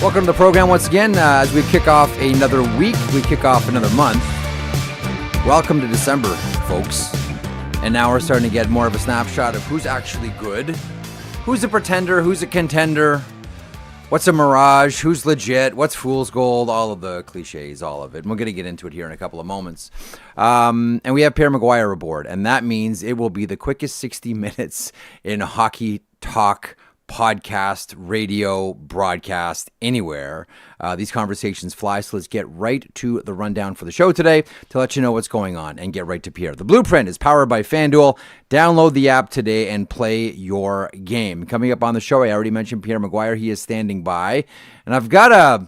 Welcome to the program once again. As we kick off another week, we kick off another month. Welcome to December, folks. And now we're starting to get more of a snapshot of who's actually good, who's a pretender, who's a contender, what's a mirage, who's legit, what's fool's gold, all of the cliches, all of it. And we're going to get into it here in a couple of moments. And we have Pierre McGuire aboard, and that means it will be the quickest 60 minutes in hockey talk, podcast, radio, broadcast, anywhere. These conversations fly, so let's get right to the rundown for the show today to let you know what's going on and get right to Pierre. The Blueprint is powered by FanDuel. Download the app today and play your game. Coming up on the show, I already mentioned Pierre McGuire. He is standing by, and I've got a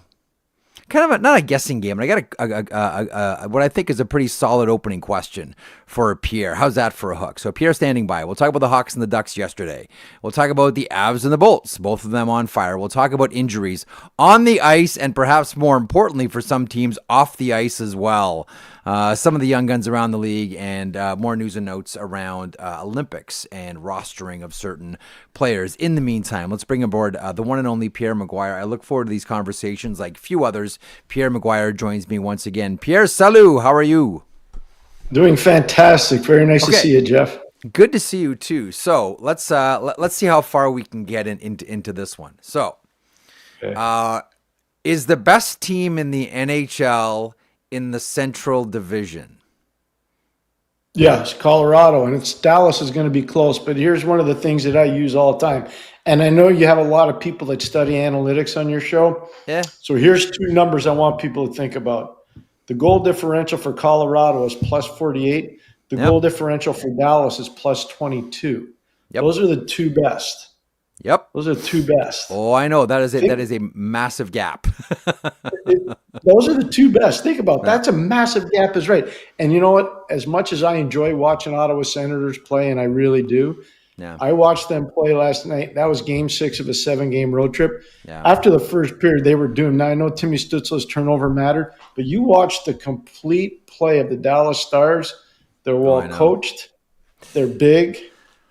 kind of not a guessing game, but I got a what I think is a pretty solid opening question for Pierre. How's that for a hook? So Pierre standing by. We'll talk about the Hawks and the Ducks yesterday. We'll talk about the Avs and the Bolts, both of them on fire. We'll talk about injuries on the ice and perhaps more importantly for some teams off the ice as well. Some of the young guns around the league and more news and notes around Olympics and rostering of certain players. In the meantime, let's bring aboard the one and only Pierre McGuire. I look forward to these conversations like few others. Pierre McGuire joins me once again. Pierre, salut. How are you? Doing fantastic. Very nice to see you, Jeff. Good to see you too. So let's see how far we can get into this one. So, okay. Is the best team in the NHL in the Central Division? Yes, Colorado, and it's Dallas is going to be close. But here's one of the things that I use all the time, and I know you have a lot of people that study analytics on your show. Yeah. So here's two numbers I want people to think about. The goal differential for Colorado is plus 48. The goal differential for Dallas is plus 22. Yep. Those are the two best. Yep. Those are the two best. Oh, I know. That is it. That is a massive gap. Those are the two best. Think about that's a massive gap is right. And you know what? As much as I enjoy watching Ottawa Senators play, and I really do, I watched them play last night. That was game 6 of a 7-game road trip. Yeah. After the first period, they were doomed. Now, I know Timmy Stützle's turnover mattered, but you watched the complete play of the Dallas Stars. They're well coached. They're big.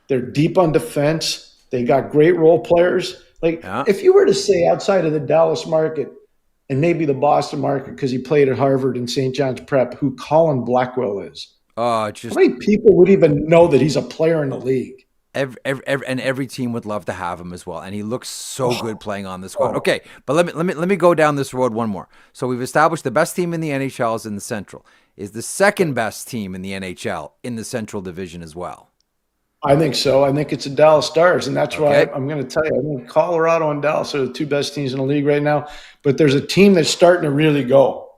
They're deep on defense. They got great role players. If you were to say outside of the Dallas market and maybe the Boston market because he played at Harvard and St. John's Prep, who Colin Blackwell is, how many people would even know that he's a player in the league? Every team would love to have him as well, and he looks so good playing on the squad. Okay, but let me go down this road one more. So we've established the best team in the NHL is in the Central. Is the second best team in the NHL in the Central Division as well? I think so. I think it's the Dallas Stars, and that's why I'm going to tell you. I think Colorado and Dallas are the two best teams in the league right now. But there's a team that's starting to really go,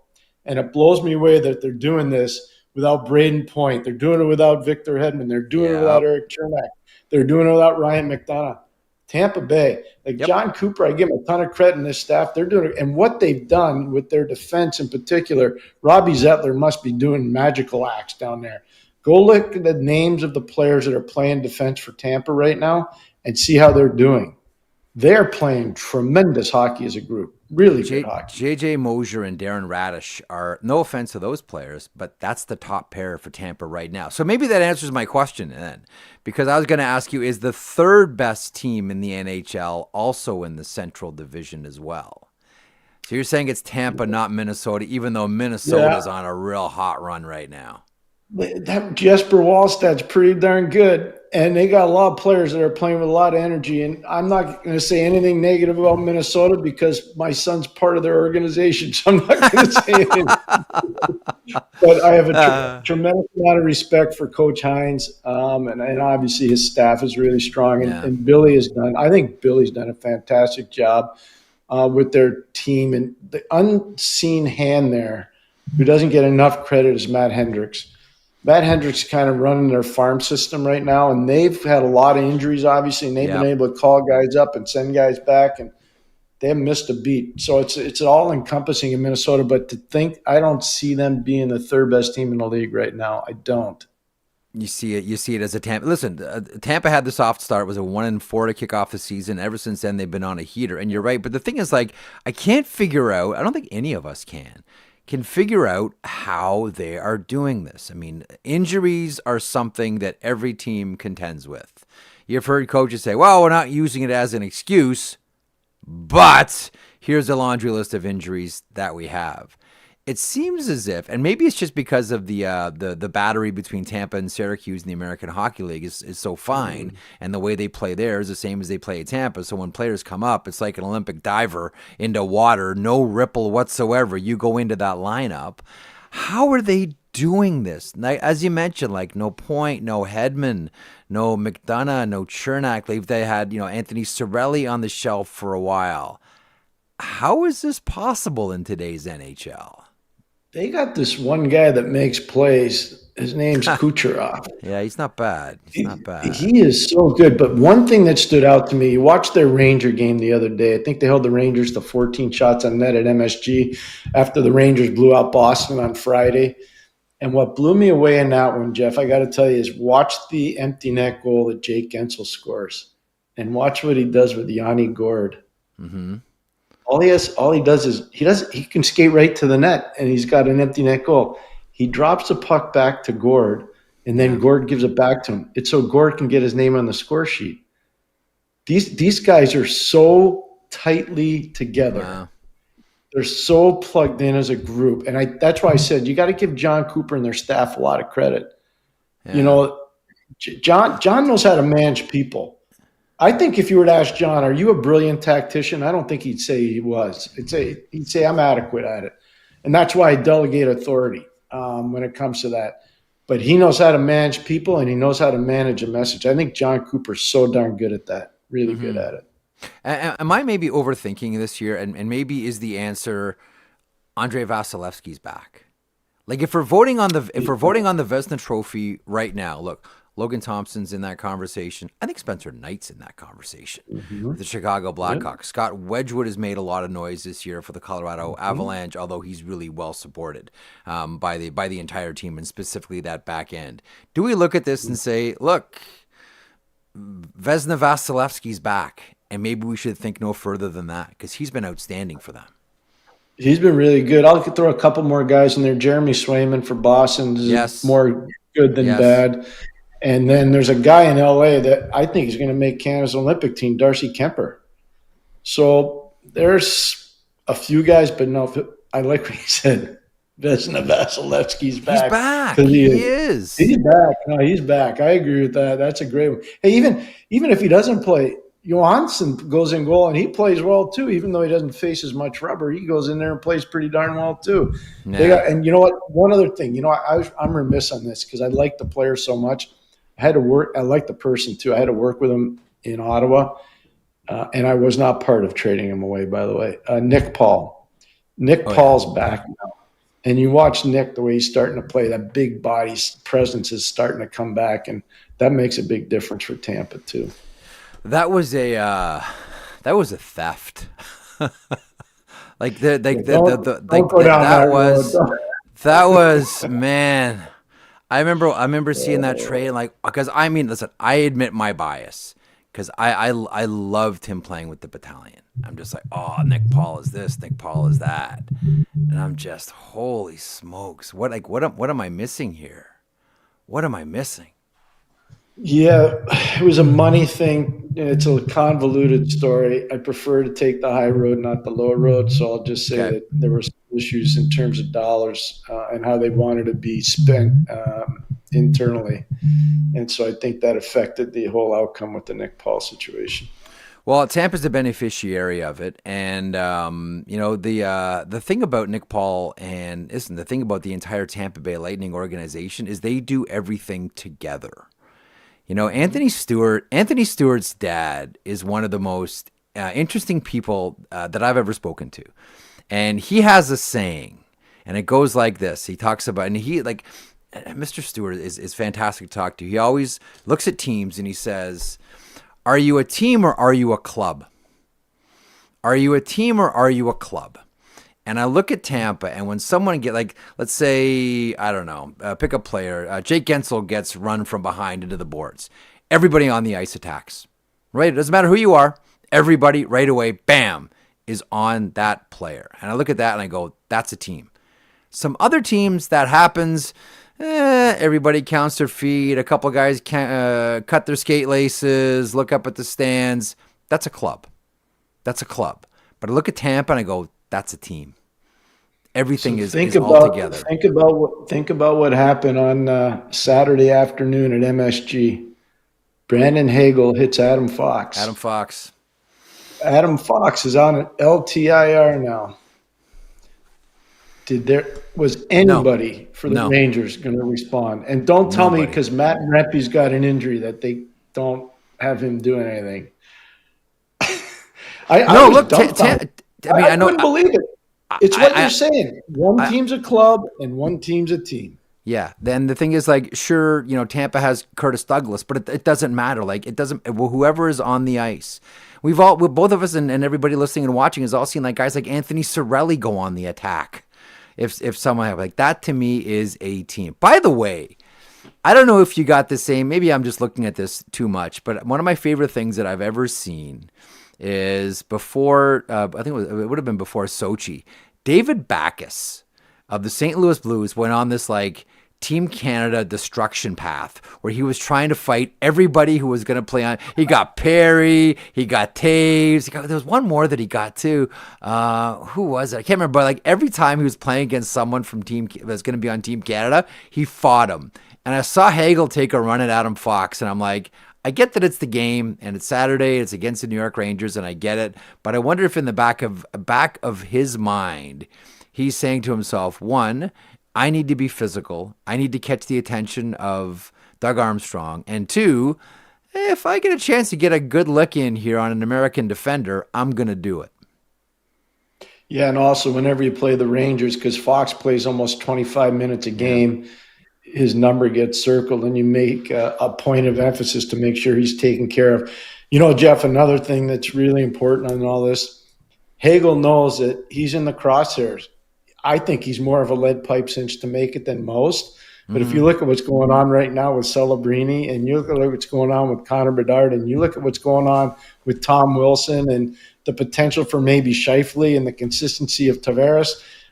and it blows me away that they're doing this without Braden Point. They're doing it without Victor Hedman. They're doing it without Eric Chernak. They're doing it without Ryan McDonough. Tampa Bay, John Cooper, I give him a ton of credit in this staff. They're doing it. And what they've done with their defense in particular, Robbie Zettler must be doing magical acts down there. Go look at the names of the players that are playing defense for Tampa right now and see how they're doing. They're playing tremendous hockey as a group. Really good hockey. J.J. Mosier and Darren Radish are, no offense to those players, but that's the top pair for Tampa right now. So maybe that answers my question then, because I was going to ask you, is the third best team in the NHL also in the Central Division as well? So you're saying it's Tampa, not Minnesota, even though Minnesota is on a real hot run right now. That Jesper Wallsted's pretty darn good, and they got a lot of players that are playing with a lot of energy. And I'm not going to say anything negative about Minnesota because my son's part of their organization, so I'm not going to say anything. But I have a tremendous amount of respect for Coach Hines, and obviously his staff is really strong. And Billy has done. I think Billy's done a fantastic job with their team, and the unseen hand there, who doesn't get enough credit, is Matt Hendricks. Matt Hendricks is kind of running their farm system right now, and they've had a lot of injuries, obviously, and they've been able to call guys up and send guys back, and they haven't missed a beat. So it's all encompassing in Minnesota. But to think, I don't see them being the third best team in the league right now. I don't. You see it as a Tampa. Listen, Tampa had the soft start. It was a 1-4 to kick off the season. Ever since then, they've been on a heater. And you're right. But the thing is, I can't figure out. I don't think any of us can figure out how they are doing this. I mean, injuries are something that every team contends with. You've heard coaches say, well, we're not using it as an excuse, but here's a laundry list of injuries that we have. It seems as if, and maybe it's just because of the battery between Tampa and Syracuse in the American Hockey League is so fine, and the way they play there is the same as they play at Tampa. So when players come up, it's like an Olympic diver into water, no ripple whatsoever. You go into that lineup. How are they doing this? As you mentioned, like no Point, no Hedman, no McDonough, no Chernak. They had Anthony Cirelli on the shelf for a while. How is this possible in today's NHL? They got this one guy that makes plays. His name's Kucherov. Yeah, he's not bad. He's not bad. He is so good. But one thing that stood out to me, you watched their Ranger game the other day. I think they held the Rangers to 14 shots on net at MSG after the Rangers blew out Boston on Friday. And what blew me away in that one, Jeff, I got to tell you, is watch the empty net goal that Jake Gensel scores and watch what he does with Yanni Gourde. Mm-hmm. All he does is he can skate right to the net, and he's got an empty net goal. He drops the puck back to Gourde, and then Gourde gives it back to him. It's so Gourde can get his name on the score sheet. These guys are so tightly together. Wow. They're so plugged in as a group, and that's why I said you got to give John Cooper and their staff a lot of credit. Yeah. John knows how to manage people. I think if you were to ask John, are you a brilliant tactician? I don't think he'd say he was. He'd say I'm adequate at it. And that's why I delegate authority when it comes to that. But he knows how to manage people, and he knows how to manage a message. I think John Cooper's so darn good at that, really good at it. Am I maybe overthinking this year? And maybe is the answer Andrei Vasilevskiy's back? Like if we're voting on the Vezina Trophy right now, look, Logan Thompson's in that conversation. I think Spencer Knight's in that conversation. Mm-hmm. The Chicago Blackhawks. Scott Wedgwood has made a lot of noise this year for the Colorado Avalanche, although he's really well supported by the entire team and specifically that back end. Do we look at this and say, look, Vezina Vasilevskiy's back, and maybe we should think no further than that because he's been outstanding for them. He's been really good. I'll throw a couple more guys in there. Jeremy Swayman for Boston is more good than bad. And then there's a guy in LA that I think is going to make Canada's Olympic team, Darcy Kemper. So there's a few guys, but no, I like what he said. Vezina Vasilevskiy's back. He's back. He is. He's back. No, he's back. I agree with that. That's a great one. Hey, even if he doesn't play, Johnston goes in goal and he plays well too. Even though he doesn't face as much rubber, he goes in there and plays pretty darn well too. Yeah. And you know what? One other thing. I'm remiss on this because I like the player so much. I like the person too. I had to work with him in Ottawa, and I was not part of trading him away, by the way. Nick Paul. Paul's back now. And you watch Nick, the way he's starting to play, that big body presence is starting to come back, and that makes a big difference for Tampa too. That was a theft. That was man. I remember seeing that trade, because listen, I admit my bias because I loved him playing with the battalion. I'm just like, oh, Nick Paul is this, Nick Paul is that, and I'm just, holy smokes, what am I missing here? What am I missing? Yeah, it was a money thing. It's a convoluted story. I prefer to take the high road, not the low road. So I'll just say that there were some issues in terms of dollars and how they wanted to be spent internally. And so I think that affected the whole outcome with the Nick Paul situation. Well, Tampa's the beneficiary of it. And, the thing about Nick Paul and the thing about the entire Tampa Bay Lightning organization is they do everything together. Anthony Stewart's dad is one of the most interesting people that I've ever spoken to. And he has a saying, and it goes like this. He talks about, Mr. Stewart is fantastic to talk to. He always looks at teams and he says, are you a team or are you a club? Are you a team or are you a club? And I look at Tampa, and when someone let's say, I don't know, pick a player, Jake Gensel gets run from behind into the boards. Everybody on the ice attacks, right? It doesn't matter who you are. Everybody right away, bam, is on that player. And I look at that and I go, that's a team. Some other teams that happens, everybody counts their feet. A couple guys cut their skate laces, look up at the stands. That's a club. That's a club. But I look at Tampa and I go, that's a team. Everything is think all about together. think about what happened on Saturday afternoon at MSG. Brandon Hagel hits Adam Fox. Adam Fox is on an LTIR now. Was anybody for the Rangers going to respond? And don't tell me because Matt Rempe's got an injury that they don't have him doing anything. I couldn't believe it. It's what you're saying. One team's a club and one team's a team. Yeah. Then the thing is, like, sure, Tampa has Curtis Douglas, but it doesn't matter. Like, it doesn't. Whoever is on the ice, both of us and everybody listening and watching has all seen like guys like Anthony Cirelli go on the attack. If someone have like that, to me is a team. By the way, I don't know if you got the same. Maybe I'm just looking at this too much. But one of my favorite things that I've ever seen is before. I think it would have been before Sochi. David Backes of the St. Louis Blues went on this like Team Canada destruction path where he was trying to fight everybody who was going to play on. He got Perry, he got Taves. There was one more that he got too. Who was it? I can't remember. But like every time he was playing against someone from Team that's going to be on Team Canada, he fought him. And I saw Hagel take a run at Adam Fox, and I'm like, I get that it's the game and it's Saturday, it's against the New York Rangers, and I get it. But I wonder if in the back of his mind, he's saying to himself, one, I need to be physical. I need to catch the attention of Doug Armstrong. And two, if I get a chance to get a good look in here on an American defender, I'm going to do it. Yeah, and also whenever you play the Rangers, because Fox plays almost 25 minutes a game, his number gets circled, and you make a point of emphasis to make sure he's taken care of. Jeff, another thing that's really important on all this, Hagel knows that he's in the crosshairs. I think he's more of a lead pipe cinch to make it than most. But if you look at what's going on right now with Celebrini, and you look at what's going on with Connor Bedard, and you look at what's going on with Tom Wilson and the potential for maybe Scheifele and the consistency of Tavares,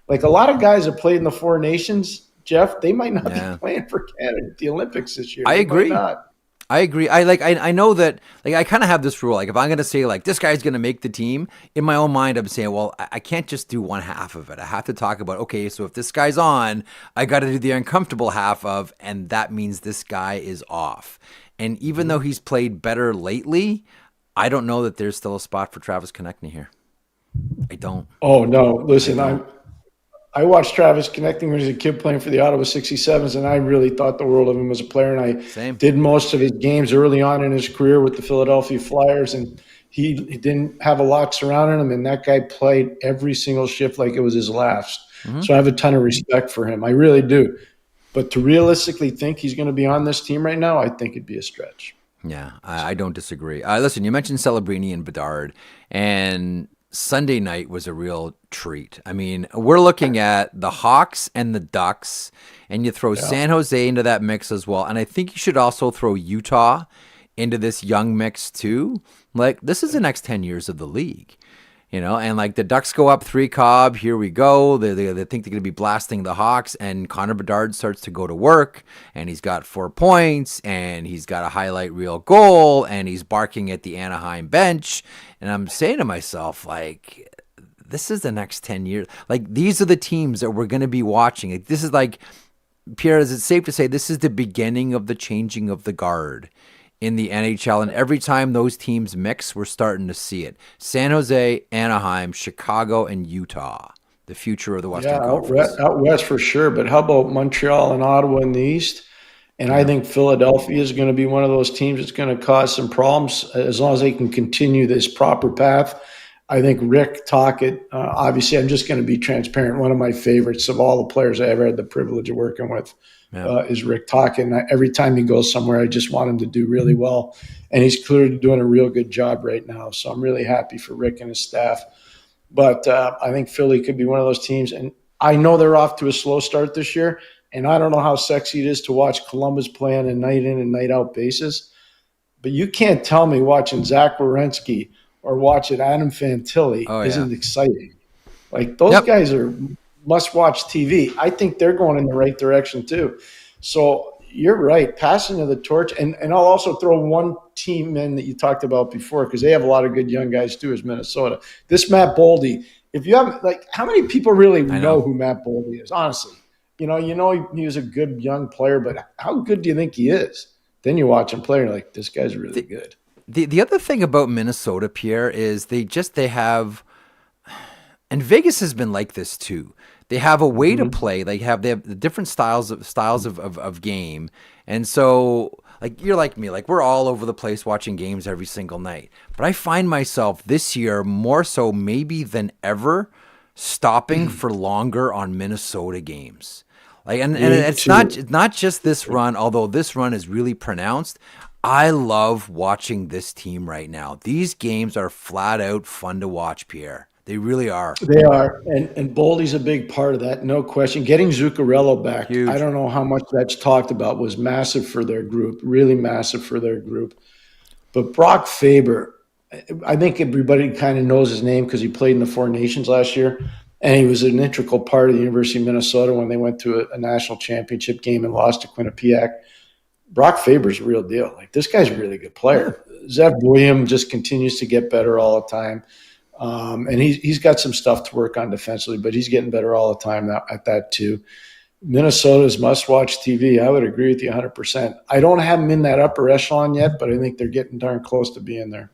like a lot of guys that played in the Four Nations, Jeff, they might not be playing for Canada at the Olympics this year. I agree. I know that, like, I kind of have this rule. Like, if I'm going to say, like, this guy's going to make the team, in my own mind, I'm saying, well, I can't just do one half of it. I have to talk about, okay, so if this guy's on, I got to do the uncomfortable half of, and that means this guy is off. And even though he's played better lately, I don't know that there's still a spot for Travis Konechny here. I don't. Oh, no. Listen, I watched Travis Konechny when he was a kid playing for the Ottawa 67s, and I really thought the world of him as a player. And I did most of his games early on in his career with the Philadelphia Flyers, and he didn't have a lot surrounding him, and that guy played every single shift like it was his last. So I have a ton of respect for him. I really do. But to realistically think he's going to be on this team right now, I think it'd be a stretch. Yeah, I don't disagree. Listen, you mentioned Celebrini and Bedard, and Sunday night was a real treat. I mean, we're looking at the Hawks and the Ducks, and you throw San Jose into that mix as well. And I think you should also throw Utah into this young mix too. Like, this is the next 10 years of the league, and like the Ducks go up 3 Cobb. Here we go. They think they're going to be blasting the Hawks, and Connor Bedard starts to go to work, and he's got 4 points, and he's got a highlight reel goal, and he's barking at the Anaheim bench. And I'm saying to myself, like, this is the next 10 years. Like, these are the teams that we're going to be watching. Like, this is like, Pierre, is it safe to say this is the beginning of the changing of the guard in the NHL? And every time those teams mix, we're starting to see it. San Jose, Anaheim, Chicago, and Utah, the future of the Western Conference. Out west for sure. But how about Montreal and Ottawa in the East? And I think Philadelphia is going to be one of those teams that's going to cause some problems as long as they can continue this proper path. I think Rick Tocchet, obviously, I'm just going to be transparent. One of my favorites of all the players I ever had the privilege of working with is Rick Tocchet. And every time he goes somewhere, I just want him to do really well. And he's clearly doing a real good job right now. So I'm really happy for Rick and his staff. But I think Philly could be one of those teams. And I know they're off to a slow start this year. And I don't know how sexy it is to watch Columbus play on a night in and night out basis. But you can't tell me watching Zach Werenski or watching Adam Fantilli isn't exciting. Like, those guys are must-watch TV. I think they're going in the right direction too. So, you're right. Passing of the torch, and I'll also throw one team in that you talked about before because they have a lot of good young guys too. Is Minnesota? This Matt Boldy. If you haven't, how many people really know who Matt Boldy is? Honestly, he was a good young player, but how good do you think he is? Then you watch him play, and you're like, this guy's really good. The other thing about Minnesota, Pierre, is they have, and Vegas has been like this too. They have a way to play. They have the different styles of game, and so you're like me. We're all over the place watching games every single night. But I find myself this year more so maybe than ever stopping for longer on Minnesota games. And it's not just this run, although this run is really pronounced. I love watching this team right now. These games are flat out fun to watch, Pierre. They really are. They are. And Boldy's a big part of that, no question. Getting Zuccarello back, huge. I don't know how much that's talked about, was massive for their group, really massive for their group. But Brock Faber, I think everybody kind of knows his name because he played in the Four Nations last year. And he was an integral part of the University of Minnesota when they went to a national championship game and lost to Quinnipiac. Brock Faber's a real deal. This guy's a really good player. Zev William just continues to get better all the time. And he's got some stuff to work on defensively, but he's getting better all the time at that too. Minnesota's must-watch TV. I would agree with you 100%. I don't have them in that upper echelon yet, but I think they're getting darn close to being there.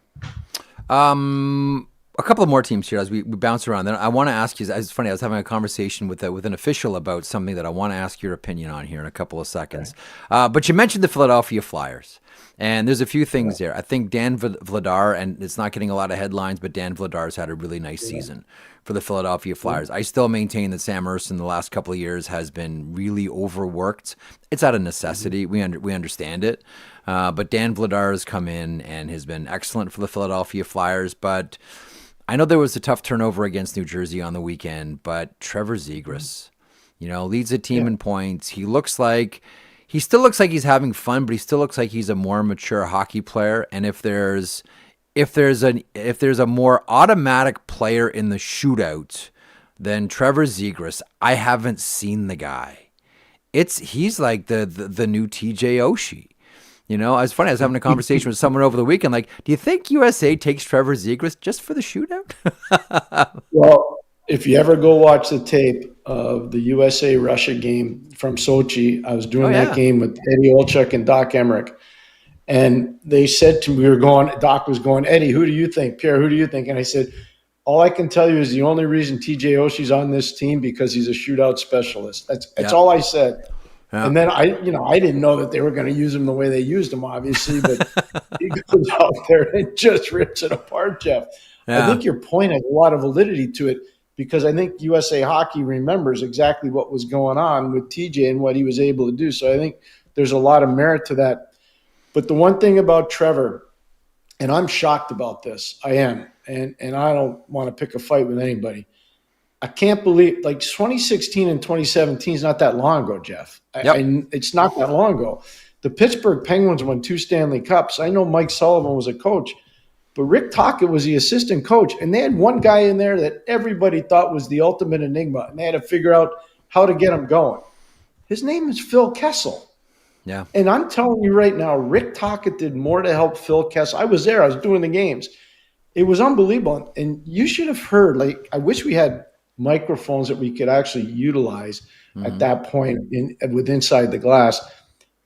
A couple of more teams here as we bounce around. Then I want to ask you, it's funny, I was having a conversation with an official about something that I want to ask your opinion on here in a couple of seconds. Okay. But you mentioned the Philadelphia Flyers. And there's a few things there. I think Dan Vladar, and it's not getting a lot of headlines, but Dan Vladar's had a really nice season for the Philadelphia Flyers. I still maintain that Sam Ersson the last couple of years has been really overworked. It's out of necessity. We understand it. But Dan Vladar has come in and has been excellent for the Philadelphia Flyers. But I know there was a tough turnover against New Jersey on the weekend, but Trevor Zegras, leads the team in points. He still looks like he's having fun, but he still looks like he's a more mature hockey player. And if there's a more automatic player in the shootout than Trevor Zegras, I haven't seen the guy. He's like the new TJ Oshie. It's funny. I was having a conversation with someone over the weekend. Do you think USA takes Trevor Zegras just for the shootout? Well, if you ever go watch the tape of the USA-Russia game from Sochi, I was doing that game with Eddie Olchuk and Doc Emmerich. And they said to me, Doc was going, Eddie, who do you think? Pierre, who do you think? And I said, all I can tell you is the only reason TJ Oshie's on this team because he's a shootout specialist. That's all I said. Yeah. And then I didn't know that they were going to use him the way they used him, obviously, but he goes out there and just rips it apart, Jeff. Yeah. I think your point has a lot of validity to it because I think USA Hockey remembers exactly what was going on with TJ and what he was able to do. So I think there's a lot of merit to that. But the one thing about Trevor, and I'm shocked about this, I am, and I don't want to pick a fight with anybody. I can't believe 2016 and 2017 is not that long ago, Jeff. Yep. It's not that long ago. The Pittsburgh Penguins won 2 Stanley Cups. I know Mike Sullivan was a coach, but Rick Tocchet was the assistant coach. And they had one guy in there that everybody thought was the ultimate enigma, and they had to figure out how to get him going. His name is Phil Kessel. Yeah. And I'm telling you right now, Rick Tocchet did more to help Phil Kessel. I was there. I was doing the games. It was unbelievable. And you should have heard, I wish we had microphones that we could actually utilize at that point with Inside the Glass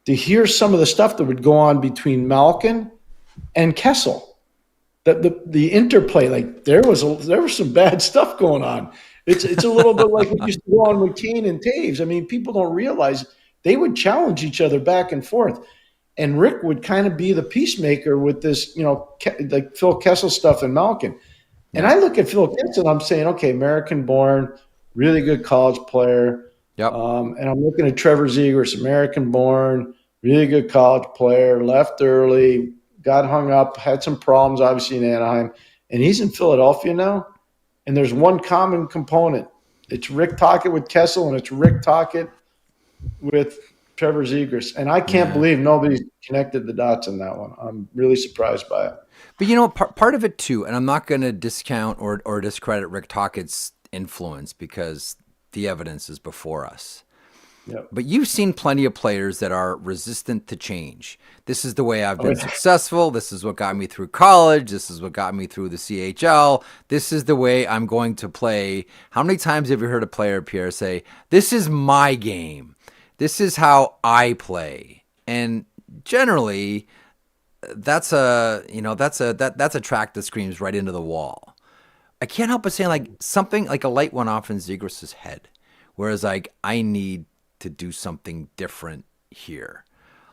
to hear some of the stuff that would go on between Malkin and Kessel. The interplay, there was some bad stuff going on. It's a little bit like what used to go on with Kane and Taves. I mean, people don't realize they would challenge each other back and forth. And Rick would kind of be the peacemaker with this, Phil Kessel stuff and Malkin. And I look at Phil Kessel, I'm saying, okay, American-born, really good college player. Yep. And I'm looking at Trevor Zegras, American-born, really good college player, left early, got hung up, had some problems, obviously, in Anaheim. And he's in Philadelphia now. And there's one common component. It's Rick Tocchet with Kessel, and it's Rick Tocchet with Trevor Zegras. And I can't believe nobody's connected the dots in that one. I'm really surprised by it. But part of it too, and I'm not going to discount or discredit Rick Tocchet's influence because the evidence is before us. Yep. But you've seen plenty of players that are resistant to change. This is the way I've been successful. This is what got me through college. This is what got me through the CHL. This is the way I'm going to play. How many times have you heard a player, Pierre, say, "This is my game. This is how I play"? And generally, that's a track that screams right into the wall. I can't help but saying, like, something like a light went off in Zegras' head, whereas, like, I need to do something different here.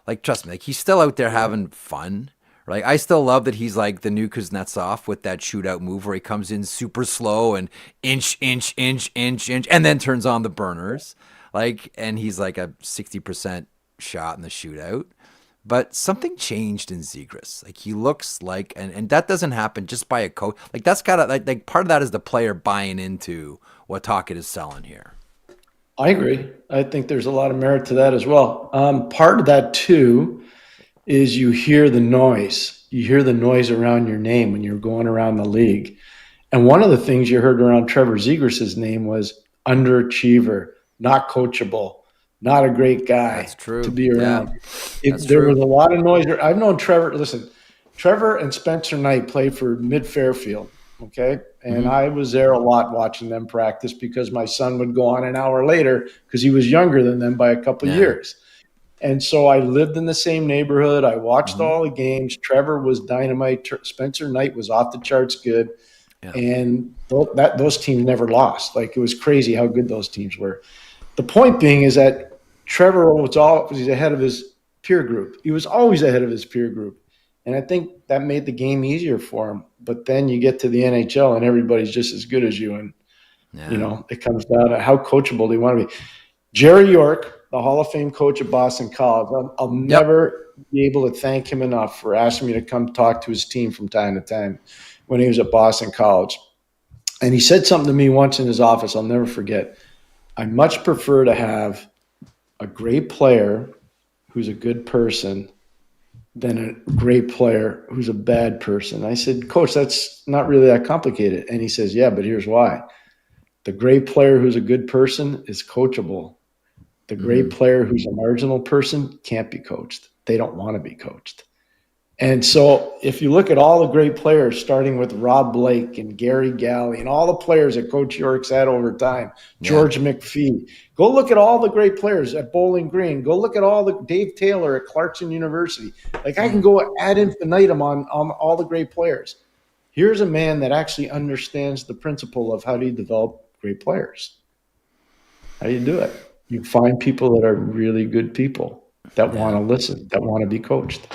Like, trust me, like, he's still out there having fun. Like, I still love that he's like the new Kuznetsov with that shootout move where he comes in super slow and inch, and then turns on the burners. Like, and he's like a 60% shot in the shootout. But something changed in Zegras. Like, he looks like, and that doesn't happen just by a coach. Like, that's got to, like part of that is the player buying into what Tocchet is selling here. I agree. I think there's a lot of merit to that as well. Part of that, too, is you hear the noise. You hear the noise around your name when you're going around the league. And one of the things you heard around Trevor Zegras' name was underachiever, not coachable, not a great guy. That's true. To be around. Yeah, there was a lot of noise. I've known Trevor. Listen, Trevor and Spencer Knight played for Mid-Fairfield. Okay. And I was there a lot watching them practice because my son would go on an hour later because he was younger than them by a couple of years. And so I lived in the same neighborhood. I watched all the games. Trevor was dynamite. Spencer Knight was off the charts good. Yeah. And those teams never lost. Like, it was crazy how good those teams were. The point being is that Trevor was always ahead of his peer group. He was always ahead of his peer group. And I think that made the game easier for him. But then you get to the NHL and everybody's just as good as you. And, it comes down to how coachable they want to be. Jerry York, the Hall of Fame coach at Boston College, I'll never be able to thank him enough for asking me to come talk to his team from time to time when he was at Boston College. And he said something to me once in his office I'll never forget. I much prefer to have a great player who's a good person than a great player who's a bad person. I said, Coach, that's not really that complicated. And he says, yeah, but here's why. The great player who's a good person is coachable. The great player who's a marginal person can't be coached. They don't want to be coached. And so if you look at all the great players, starting with Rob Blake and Gary Galley and all the players that Coach York's had over time, George McPhee, go look at all the great players at Bowling Green. Go look at all the Dave Taylor at Clarkson University. Like, I can go ad infinitum on all the great players. Here's a man that actually understands the principle of how do you develop great players. How do you do it? You find people that are really good people that want to listen, that want to be coached.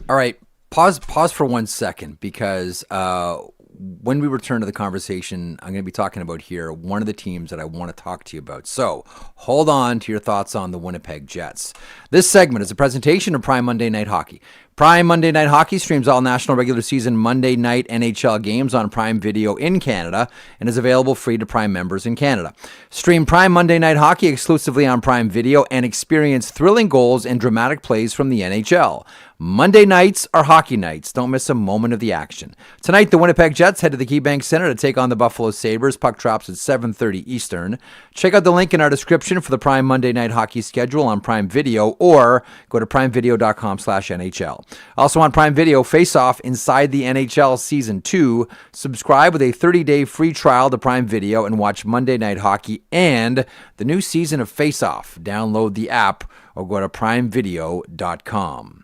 All right, pause for 1 second, because when we return to the conversation, I'm going to be talking about here one of the teams that I want to talk to you about. So hold on to your thoughts on the Winnipeg Jets. This segment is a presentation of Prime Monday Night Hockey. Prime Monday Night Hockey streams all national regular season Monday night NHL games on Prime Video in Canada and is available free to Prime members in Canada. Stream Prime Monday Night Hockey exclusively on Prime Video and experience thrilling goals and dramatic plays from the NHL. Monday nights are hockey nights. Don't miss a moment of the action. Tonight, the Winnipeg Jets head to the KeyBank Center to take on the Buffalo Sabres. Puck drops at 7:30 Eastern. Check out the link in our description for the Prime Monday Night Hockey schedule on Prime Video, or go to primevideo.com/NHL. Also on Prime Video, Faceoff Inside the NHL Season 2. Subscribe with a 30-day free trial to Prime Video and watch Monday Night Hockey and the new season of Faceoff. Download the app or go to primevideo.com.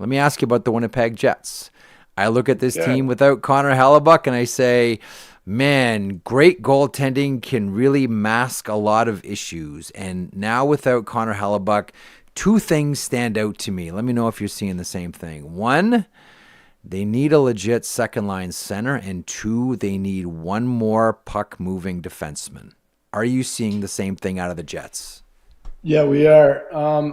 Let me ask you about the Winnipeg Jets. I look at this team without Connor Hellebuyck and I say, man, great goaltending can really mask a lot of issues. And now without Connor Hellebuyck, two things stand out to me. Let me know if you're seeing the same thing. One, they need a legit second-line center. And two, they need one more puck-moving defenseman. Are you seeing the same thing out of the Jets? Yeah, we are.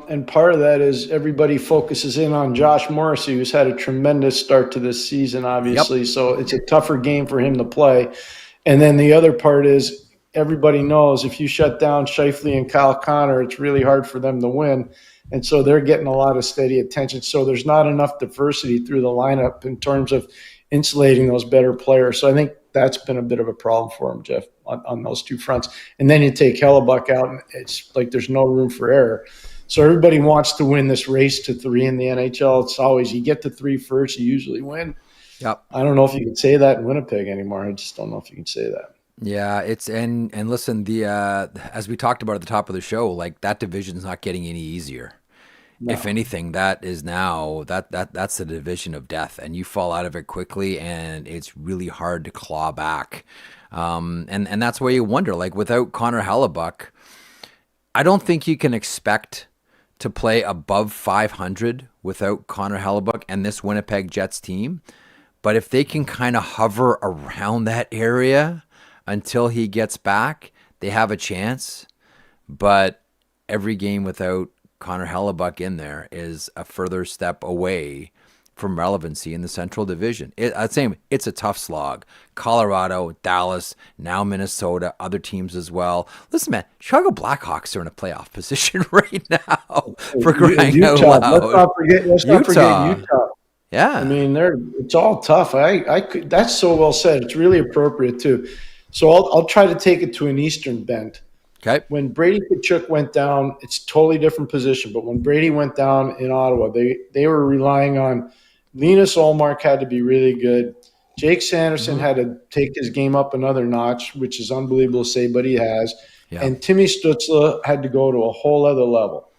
And part of that is everybody focuses in on Josh Morrissey, who's had a tremendous start to this season, obviously. Yep. So it's a tougher game for him to play. And then the other part is everybody knows if you shut down Scheifele and Kyle Connor, it's really hard for them to win. And so they're getting a lot of steady attention. So there's not enough diversity through the lineup in terms of insulating those better players. So I think that's been a bit of a problem for him, Jeff, on those two fronts. And then you take Hellebuyck out, and it's like there's no room for error. So everybody wants to win this race to 3 in the NHL. It's always you get to 3 first, you usually win. Yep. I don't know if you can say that in Winnipeg anymore. I just don't know if you can say that. Yeah, it's and listen, the as we talked about at the top of the show, like that division's not getting any easier. No. If anything, that is now that's the division of death, and you fall out of it quickly, and it's really hard to claw back. And that's where you wonder, like without Connor Hellebuyck, I don't think you can expect to play above 500 without Connor Hellebuyck and this Winnipeg Jets team. But if they can kind of hover around that area until he gets back, they have a chance. But every game without Connor Hellebuyck in there is a further step away from relevancy in the Central Division. I'd say it's a tough slog. Colorado, Dallas, now Minnesota, other teams as well. Listen, man, Chicago Blackhawks are in a playoff position right now. For crying out loud. Let's not forget Utah. Yeah, I mean, it's all tough. That's so well said. It's really appropriate too. So I'll try to take it to an Eastern bent. Okay. When Brady Tkachuk went down, it's a totally different position. But when Brady went down in Ottawa, they were relying on Linus Ullmark had to be really good. Jake Sanderson had to take his game up another notch, which is unbelievable to say, but he has. Yeah. And Timmy Stützle had to go to a whole other level.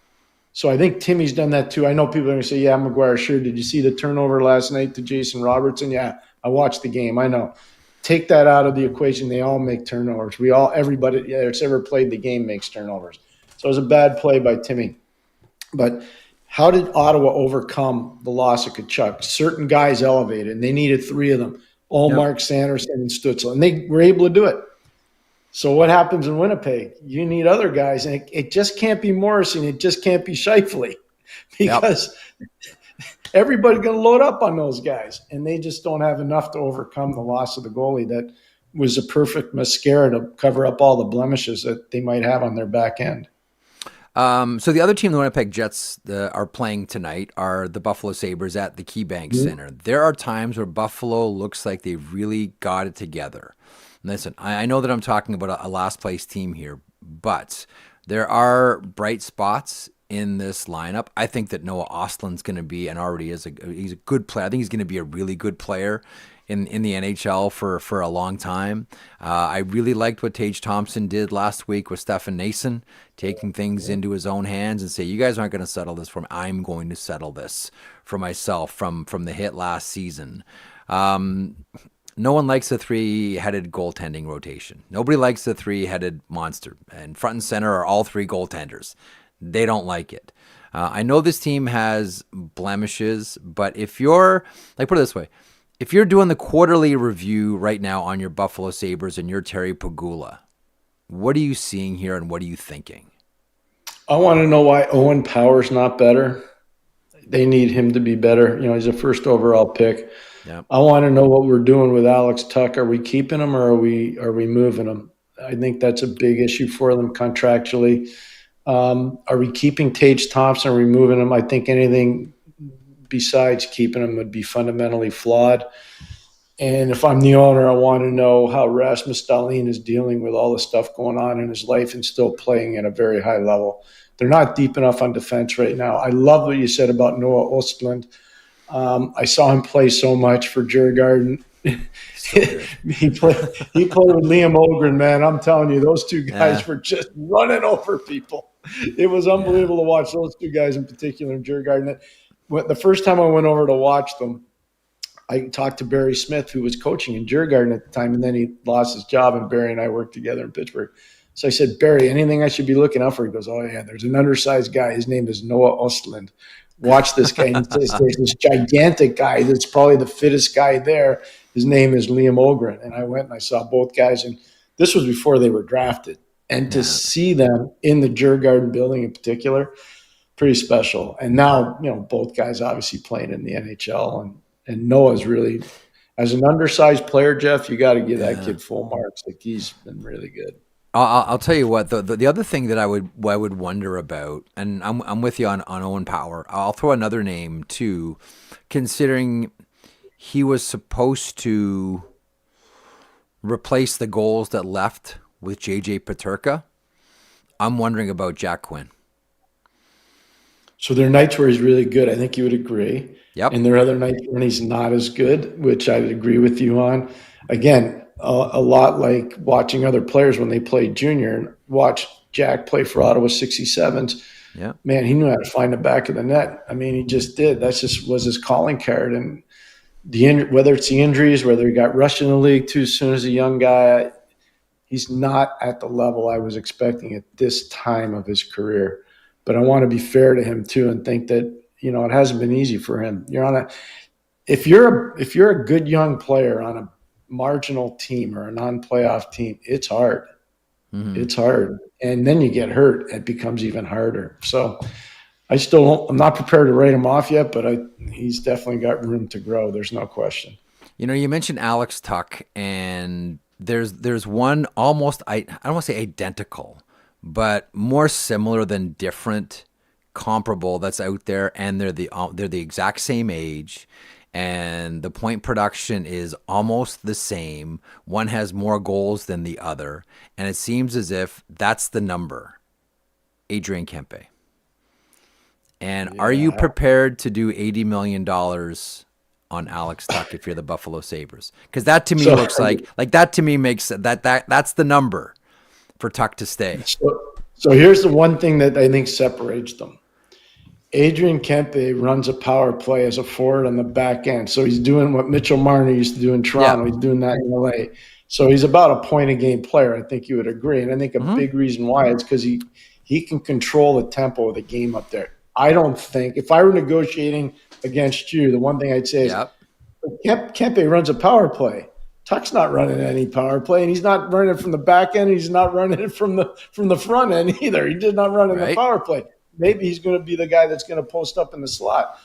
So I think Timmy's done that too. I know people are going to say, yeah, McGuire, sure. Did you see the turnover last night to Jason Robertson? Yeah, I watched the game. I know. Take that out of the equation. They all make turnovers. Everybody that's ever played the game makes turnovers. So it was a bad play by Timmy. But how did Ottawa overcome the loss of Tkachuk? Certain guys elevated, and they needed 3 of them, Ullmark, Sanderson, and Stützle, and they were able to do it. So what happens in Winnipeg? You need other guys, and it just can't be Morrison. It just can't be Scheifele because everybody's going to load up on those guys, and they just don't have enough to overcome the loss of the goalie that was a perfect mascara to cover up all the blemishes that they might have on their back end. So the other team the Winnipeg Jets are playing tonight are the Buffalo Sabres at the KeyBank Center. There are times where Buffalo looks like they've really got it together. Listen, I know that I'm talking about a last place team here, but there are bright spots in this lineup. I think that Noah Ostland's going to be, and already is, he's a good player. I think he's going to be a really good player in the NHL for a long time. I really liked what Tage Thompson did last week with Stefan Nason, taking things into his own hands and say, you guys aren't going to settle this for me. I'm going to settle this for myself from the hit last season. No one likes the 3-headed goaltending rotation. Nobody likes the 3-headed monster. And front and center are all 3 goaltenders. They don't like it. I know this team has blemishes, but if you're, like, put it this way, if you're doing the quarterly review right now on your Buffalo Sabres and you're Terry Pegula, what are you seeing here and what are you thinking? I want to know why Owen Power's not better. They need him to be better. You know, he's a first overall pick. Yep. I want to know what we're doing with Alex Tuch. Are we keeping him or are we moving him? I think that's a big issue for them contractually. Are we keeping Tage Thompson or removing him? I think anything besides keeping him would be fundamentally flawed. And if I'm the owner, I want to know how Rasmus Dahlin is dealing with all the stuff going on in his life and still playing at a very high level. They're not deep enough on defense right now. I love what you said about Noah Ostland. I saw him play so much for Djurgården. he played with Liam Ogren, man. I'm telling you, those two guys were just running over people. It was unbelievable to watch those two guys in particular in Djurgården. The first time I went over to watch them, I talked to Barry Smith, who was coaching in Djurgården at the time, and then he lost his job, and Barry and I worked together in Pittsburgh. So I said, Barry, anything I should be looking out for? He goes, oh, yeah, there's an undersized guy. His name is Noah Ostland. Watch this guy. And there's this gigantic guy that's probably the fittest guy there. His name is Liam Ogren. And I went and I saw both guys, and this was before they were drafted. And to see them in the Djurgården building in particular, pretty special. And now, you know, both guys obviously playing in the NHL, and Noah's really, as an undersized player, Jeff, you got to give that kid full marks. Like, he's been really good. I'll tell you what, the other thing that I would wonder about, and I'm with you on Owen Power. I'll throw another name too, considering he was supposed to replace the goals that left with JJ Peterka, I'm wondering about Jack Quinn. So there are nights where he's really good. I think you would agree. Yep. And there are other nights when he's not as good, which I would agree with you on. Again, a lot like watching other players when they played junior and watch Jack play for Ottawa 67s. Yeah. Man, he knew how to find the back of the net. I mean, he just did. That just was his calling card. And whether it's the injuries, whether he got rushed in the league too soon as a young guy, he's not at the level I was expecting at this time of his career. But I want to be fair to him too and think that, it hasn't been easy for him. If you're a good young player on a marginal team or a non-playoff team, it's hard. Mm-hmm. It's hard. And then you get hurt, it becomes even harder. So I'm not prepared to write him off yet, but he's definitely got room to grow. There's no question. You mentioned Alex Tuch, and there's one almost, I don't want to say identical, but more similar than different, comparable that's out there, and they're the exact same age, and the point production is almost the same. One has more goals than the other, and it seems as if that's the number, Adrian Kempe. And are you prepared to do $80 million on Alex Tuch if you're the Buffalo Sabres? Because that to me looks like that to me makes that's the number for Tuch to stay. So here's the one thing that I think separates them. Adrian Kempe runs a power play as a forward on the back end. So he's doing what Mitchell Marner used to do in Toronto. Yeah. He's doing that in LA. So he's about a point-a-game player. I think you would agree. And I think a big reason why is because he can control the tempo of the game up there. I don't think – if I were negotiating against you, the one thing I'd say is Kempe runs a power play. Tuch's not running any power play, and he's not running it from the back end. He's not running it from the front end either. He did not run in the power play. Maybe he's going to be the guy that's going to post up in the slot.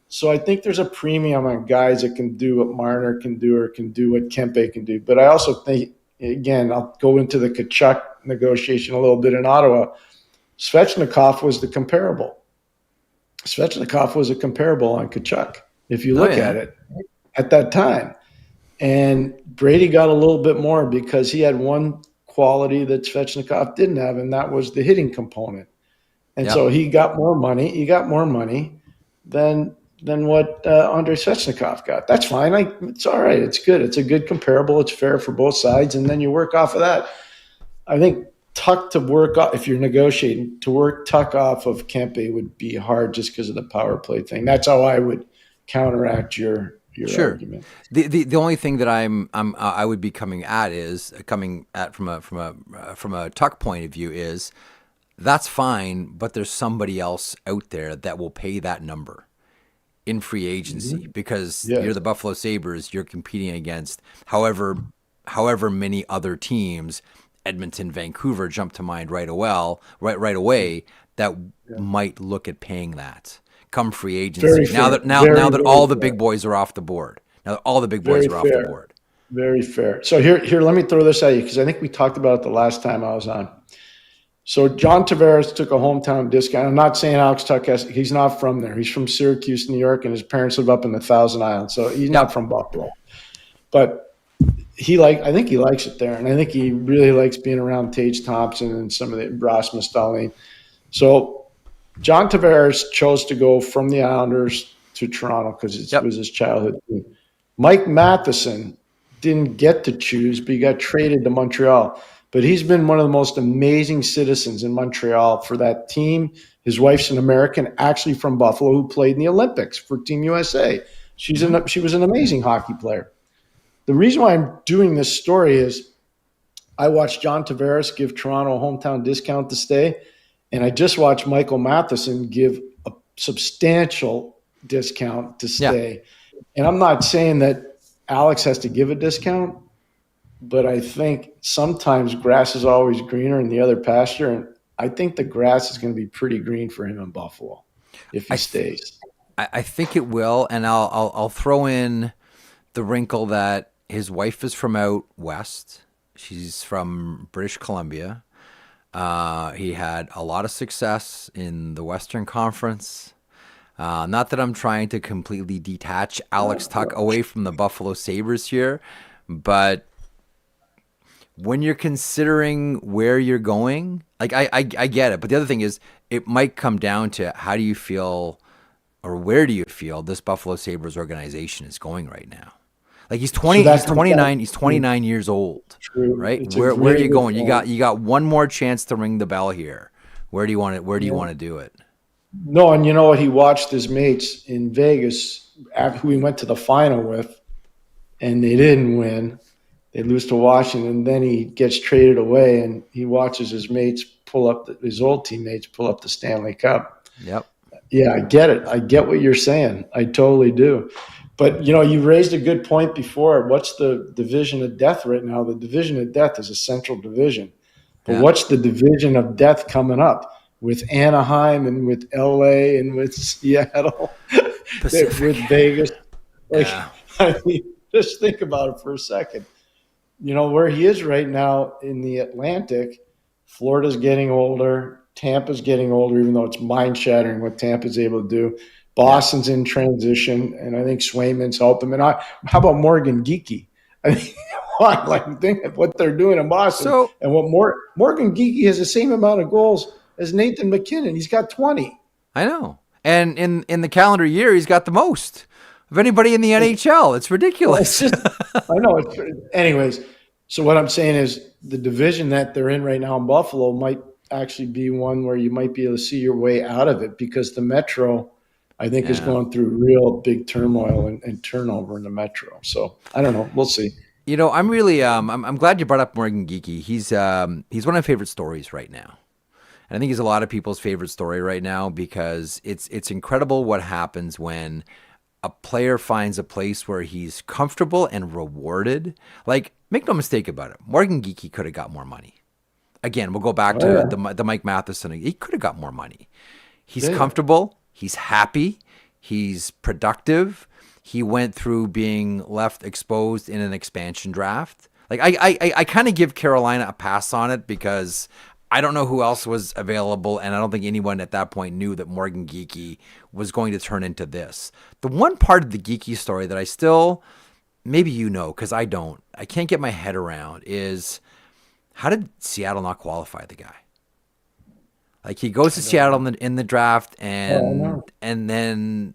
So I think there's a premium on guys that can do what Marner can do or can do what Kempe can do. But I also think, again, I'll go into the Tkachuk negotiation a little bit in Ottawa. Svechnikov was the comparable. Svechnikov was a comparable on Tkachuk, if you look at it, at that time. And Brady got a little bit more because he had one quality that Svechnikov didn't have, and that was the hitting component. And so he got more money. He got more money than what Andrei Svechnikov got. That's fine. It's all right. It's good. It's a good comparable. It's fair for both sides. And then you work off of that. I think Tuch to work off, if you're negotiating, to work Tuch off of Kempe would be hard just because of the power play thing. That's how I would counteract your argument. The only thing that I would be coming at from a Tuch point of view is that's fine, but there's somebody else out there that will pay that number in free agency because you're the Buffalo Sabres. You're competing against however many other teams. Edmonton, Vancouver jump to mind right away that might look at paying that come free agency. Now that all the big boys are off the board. The board. Very fair. So here, let me throw this at you because I think we talked about it the last time I was on. So John Tavares took a hometown discount. I'm not saying Alex Tuch he's not from there. He's from Syracuse, New York, and his parents live up in the Thousand Islands. So he's not from Buffalo. But I think he likes it there, and I think he really likes being around Tage Thompson and some of the Rasmus Dahlin. So John Tavares chose to go from the Islanders to Toronto because it was his childhood team. Mike Matheson didn't get to choose, but he got traded to Montreal. But he's been one of the most amazing citizens in Montreal for that team. His wife's an American, actually from Buffalo, who played in the Olympics for Team USA. She was an amazing hockey player. The reason why I'm doing this story is I watched John Tavares give Toronto a hometown discount to stay, and I just watched Michael Matheson give a substantial discount to stay. Yeah. And I'm not saying that Alex has to give a discount, but I think sometimes grass is always greener in the other pasture, and I think the grass is going to be pretty green for him in Buffalo if he stays. I think it will, and I'll throw in the wrinkle that his wife is from out west. She's from British Columbia. He had a lot of success in the Western Conference. Not that I'm trying to completely detach Alex Tuch away from the Buffalo Sabres here, but when you're considering where you're going, like I get it. But the other thing is it might come down to how do you feel or where do you feel this Buffalo Sabres organization is going right now? Like he's 20, he's 29, he's 29 years old, True. right? Where are you going? You got one more chance to ring the bell here. Where do you want it? Where do you want to do it? No, and you know what? He watched his mates in Vegas after who he went to the final with, and they didn't win. They lose to Washington. Then he gets traded away, and he watches his mates his old teammates pull up the Stanley Cup. Yep. Yeah, I get it. I get what you're saying. I totally do. But, you raised a good point before. What's the division of death right now? The division of death is a central division. But what's the division of death coming up with Anaheim and with LA and with Seattle, with Vegas? I mean, just think about it for a second. Where he is right now in the Atlantic, Florida's getting older. Tampa's getting older, even though it's mind-shattering what Tampa's able to do. Boston's in transition, and I think Swayman's helped them. And how about Morgan Geekie? I mean, think of what they're doing in Boston. And what Morgan Geekie has the same amount of goals as Nathan McKinnon. He's got 20. I know. And in the calendar year, he's got the most of anybody in the NHL. It's ridiculous. I know. Anyways, so what I'm saying is the division that they're in right now in Buffalo might actually be one where you might be able to see your way out of it because the Metro, I think, is going through real big turmoil and turnover in the Metro. So I don't know. We'll see. I'm really I'm glad you brought up Morgan Geekie. He's one of my favorite stories right now. And I think he's a lot of people's favorite story right now because it's incredible what happens when a player finds a place where he's comfortable and rewarded. Like, make no mistake about it. Morgan Geekie could have got more money. Again, we'll go back to the Mike Matheson. He could have got more money. He's comfortable. He's happy. He's productive. He went through being left exposed in an expansion draft. Like I kind of give Carolina a pass on it because I don't know who else was available, and I don't think anyone at that point knew that Morgan Geekie was going to turn into this. The one part of the Geekie story that I still, maybe because I don't, I can't get my head around is how did Seattle not qualify the guy? Like he goes to Seattle in the draft and then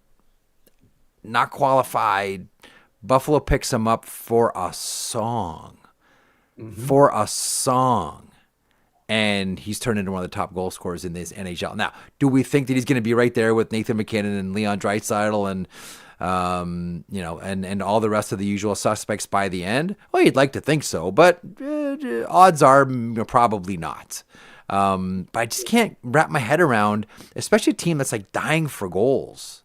not qualified. Buffalo picks him up for a song. And he's turned into one of the top goal scorers in this NHL. Now, do we think that he's going to be right there with Nathan McKinnon and Leon Draisaitl and and all the rest of the usual suspects by the end? Well, you'd like to think so, but odds are probably not. But I just can't wrap my head around, especially a team that's like dying for goals,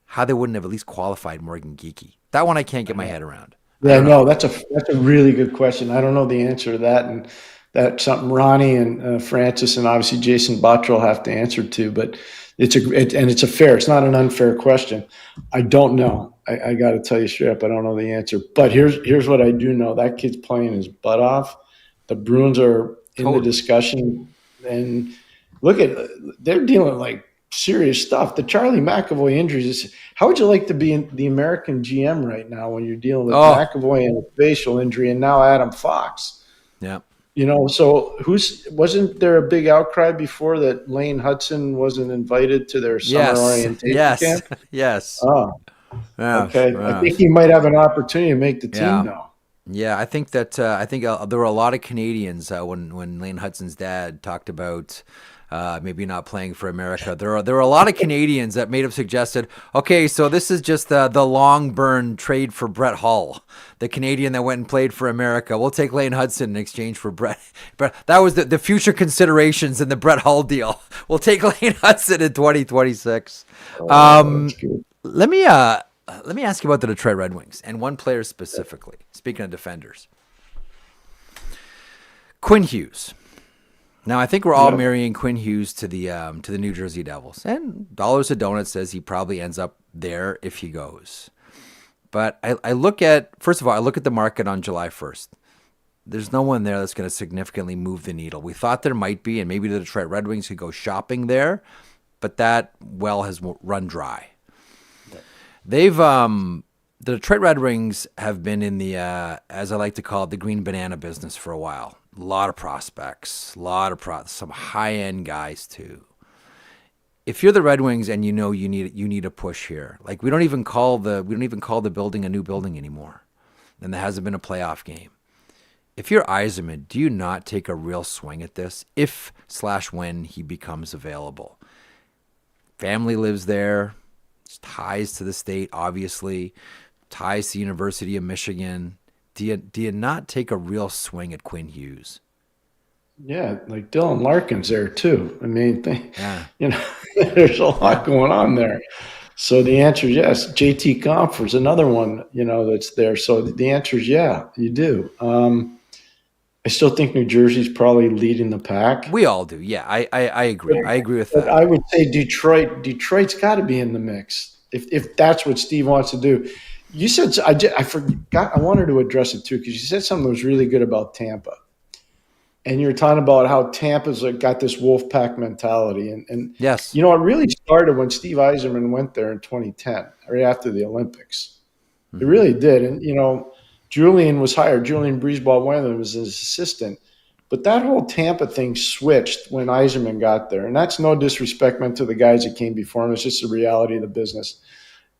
how they wouldn't have at least qualified Morgan Geekie. That one I can't get my head around. Yeah, no, that's a really good question. I don't know the answer to that, and that's something Ronnie and Francis and obviously Jason Bottrell have to answer to. But it's not an unfair question. I don't know. I got to tell you straight up, I don't know the answer. But here's what I do know: that kid's playing his butt off. The Bruins are in the discussion, and they're dealing with like serious stuff. The Charlie McAvoy injuries. How would you like to be in the American GM right now when you're dealing with McAvoy and a facial injury, and now Adam Fox? Yeah. So wasn't there a big outcry before that Lane Hutson wasn't invited to their summer orientation camp? Yes. Oh, okay. I think he might have an opportunity to make the team now. Yeah, I think that there were a lot of Canadians when Lane Hutson's dad talked about maybe not playing for America. There were a lot of Canadians that may have suggested, okay, so this is just the long burn trade for Brett Hull, the Canadian that went and played for America. We'll take Lane Hutson in exchange for Brett. But that was the future considerations in the Brett Hull deal. We'll take Lane Hutson in 2026. Let me ask you about the Detroit Red Wings and one player specifically. Speaking of defenders, Quinn Hughes. Now, I think we're all marrying Quinn Hughes to the New Jersey Devils. And Dollars a Donut says he probably ends up there if he goes. But I look at the market on July 1st. There's no one there that's going to significantly move the needle. We thought there might be, and maybe the Detroit Red Wings could go shopping there, but that well has run dry. They've The Detroit Red Wings have been in the, as I like to call it, the green banana business for a while. A lot of prospects, some high-end guys too. If you're the Red Wings and you know you need a push here, like we don't even call the building a new building anymore, and there hasn't been a playoff game. If you're Yzerman, do you not take a real swing at this if/when he becomes available? Family lives there, ties to the state, obviously, ties to the University of Michigan. Do you not take a real swing at Quinn Hughes? Yeah, like Dylan Larkin's there too. I mean, there's a lot going on there. So the answer is yes. JT Compher's another one, that's there. So the answer is yeah, you do. I still think New Jersey's probably leading the pack. We all do. Yeah, I agree. I agree with that. But I would say Detroit's got to be in the mix if that's what Steve wants to do. You said I forgot. I wanted to address it too because you said something that was really good about Tampa, and you're talking about how Tampa's got this wolf pack mentality, and yes, it really started when Steve Yzerman went there in 2010, right after the Olympics. Mm-hmm. It really did, and Julian was hired. Julian Breezeball Whalen was his assistant. But that whole Tampa thing switched when Yzerman got there. And that's no disrespect meant to the guys that came before him. It's just the reality of the business.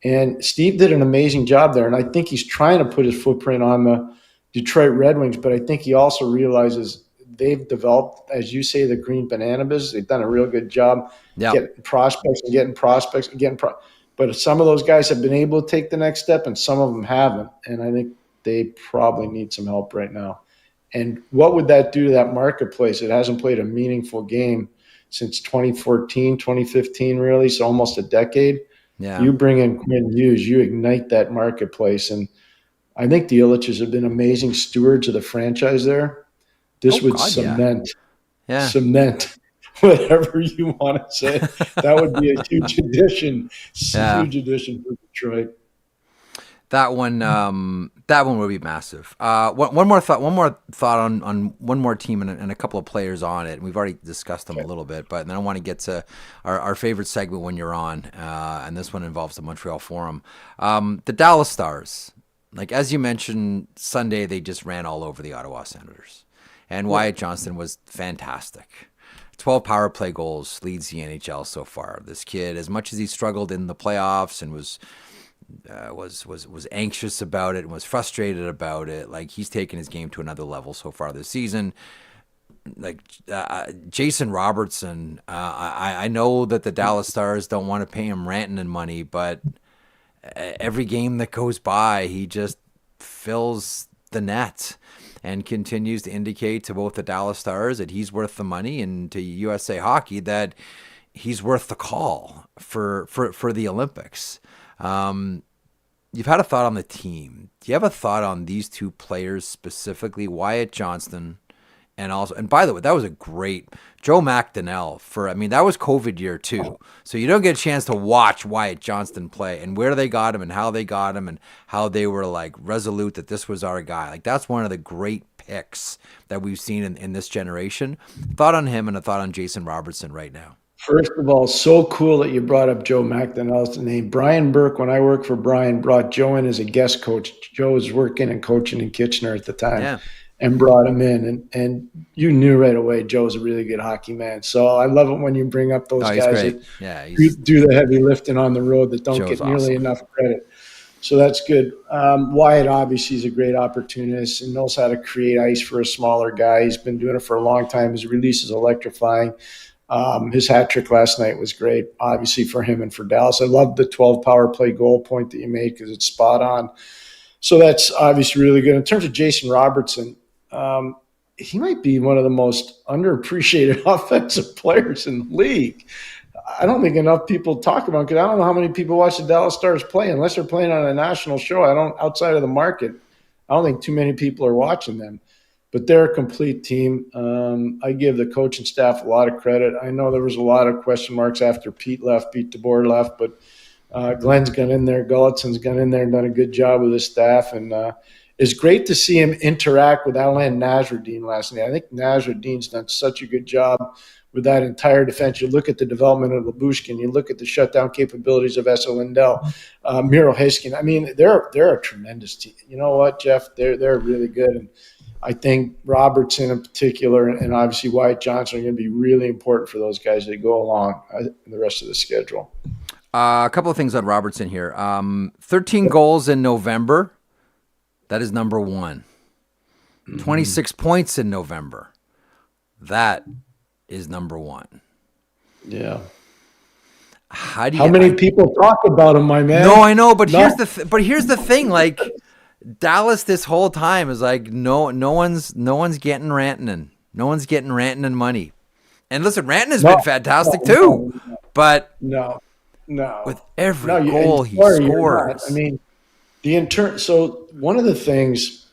And Steve did an amazing job there. And I think he's trying to put his footprint on the Detroit Red Wings. But I think he also realizes they've developed, as you say, the green banana business. They've done a real good job getting prospects. But some of those guys have been able to take the next step and some of them haven't. And I think they probably need some help right now. And what would that do to that marketplace? It hasn't played a meaningful game since 2014, 2015, really, so almost a decade. Yeah. You bring in Quinn Hughes, you ignite that marketplace. And I think the Ilitches have been amazing stewards of the franchise there. This would cement whatever you want to say. That would be a huge addition, huge addition for Detroit. That one would be massive. One more thought on one more team and a couple of players on it. And we've already discussed them a little bit, but then I want to get to our favorite segment when you're on, and this one involves the Montreal Forum. The Dallas Stars, like as you mentioned, Sunday they just ran all over the Ottawa Senators, and Wyatt Johnston was fantastic. 12 power play goals, leads the NHL so far. This kid, as much as he struggled in the playoffs and was anxious about it and was frustrated about it, like he's taken his game to another level so far this season. Like Jason Robertson, I know that the Dallas Stars don't want to pay him ranting and money, but every game that goes by, he just fills the net and continues to indicate to both the Dallas Stars that he's worth the money and to USA Hockey that he's worth the call for the Olympics. You've had a thought on the team. Do you have a thought on these two players specifically, Wyatt Johnston, and by the way, that was a great Joe McDonnell that was COVID year too. So you don't get a chance to watch Wyatt Johnston play and where they got him and how they got him and how they were like resolute that this was our guy. Like that's one of the great picks that we've seen in this generation. Thought on him and a thought on Jason Robertson right now. First of all, so cool that you brought up Joe McDonnell's name. Brian Burke, when I worked for Brian, brought Joe in as a guest coach. Joe was working and coaching in Kitchener at the time and brought him in. And you knew right away Joe was a really good hockey man. So I love it when you bring up those guys that do the heavy lifting on the road that don't get nearly enough credit. So that's good. Wyatt obviously is a great opportunist and knows how to create ice for a smaller guy. He's been doing it for a long time. His release is electrifying. His hat trick last night was great, obviously, for him and for Dallas. I love the 12 power play goal point that you made because it's spot on. So that's obviously really good. In terms of Jason Robertson, he might be one of the most underappreciated offensive players in the league. I don't think enough people talk about him because I don't know how many people watch the Dallas Stars play unless they're playing on a national show. Outside of the market, I don't think too many people are watching them. But they're a complete team. I give the coaching staff a lot of credit. I know there was a lot of question marks after Pete DeBoer left, but Glenn's gone in there, Gullettson's gone in there and done a good job with his staff. And It's great to see him interact with Alain Nasruddin last night. I think Nasruddin's done such a good job with that entire defense. You look at the development of Lyubushkin, you look at the shutdown capabilities of Esa Lindell, Miro Heiskanen. I mean, they're a tremendous team. You know what, Jeff? They're really good. And I think Robertson in particular and obviously Wyatt Johnston are going to be really important for those guys that go along the rest of the schedule. A couple of things on Robertson here. 13 goals in November. That is number one. 26 points in November. That is number one. Yeah. How many people talk about him, my man? No, I know, but here's the thing. Like Dallas, this whole time is like no one's getting Rantanen. No one's getting Rantanen money. And listen, Rantanen's been fantastic too. But no. With every goal he scores, I mean, So one of the things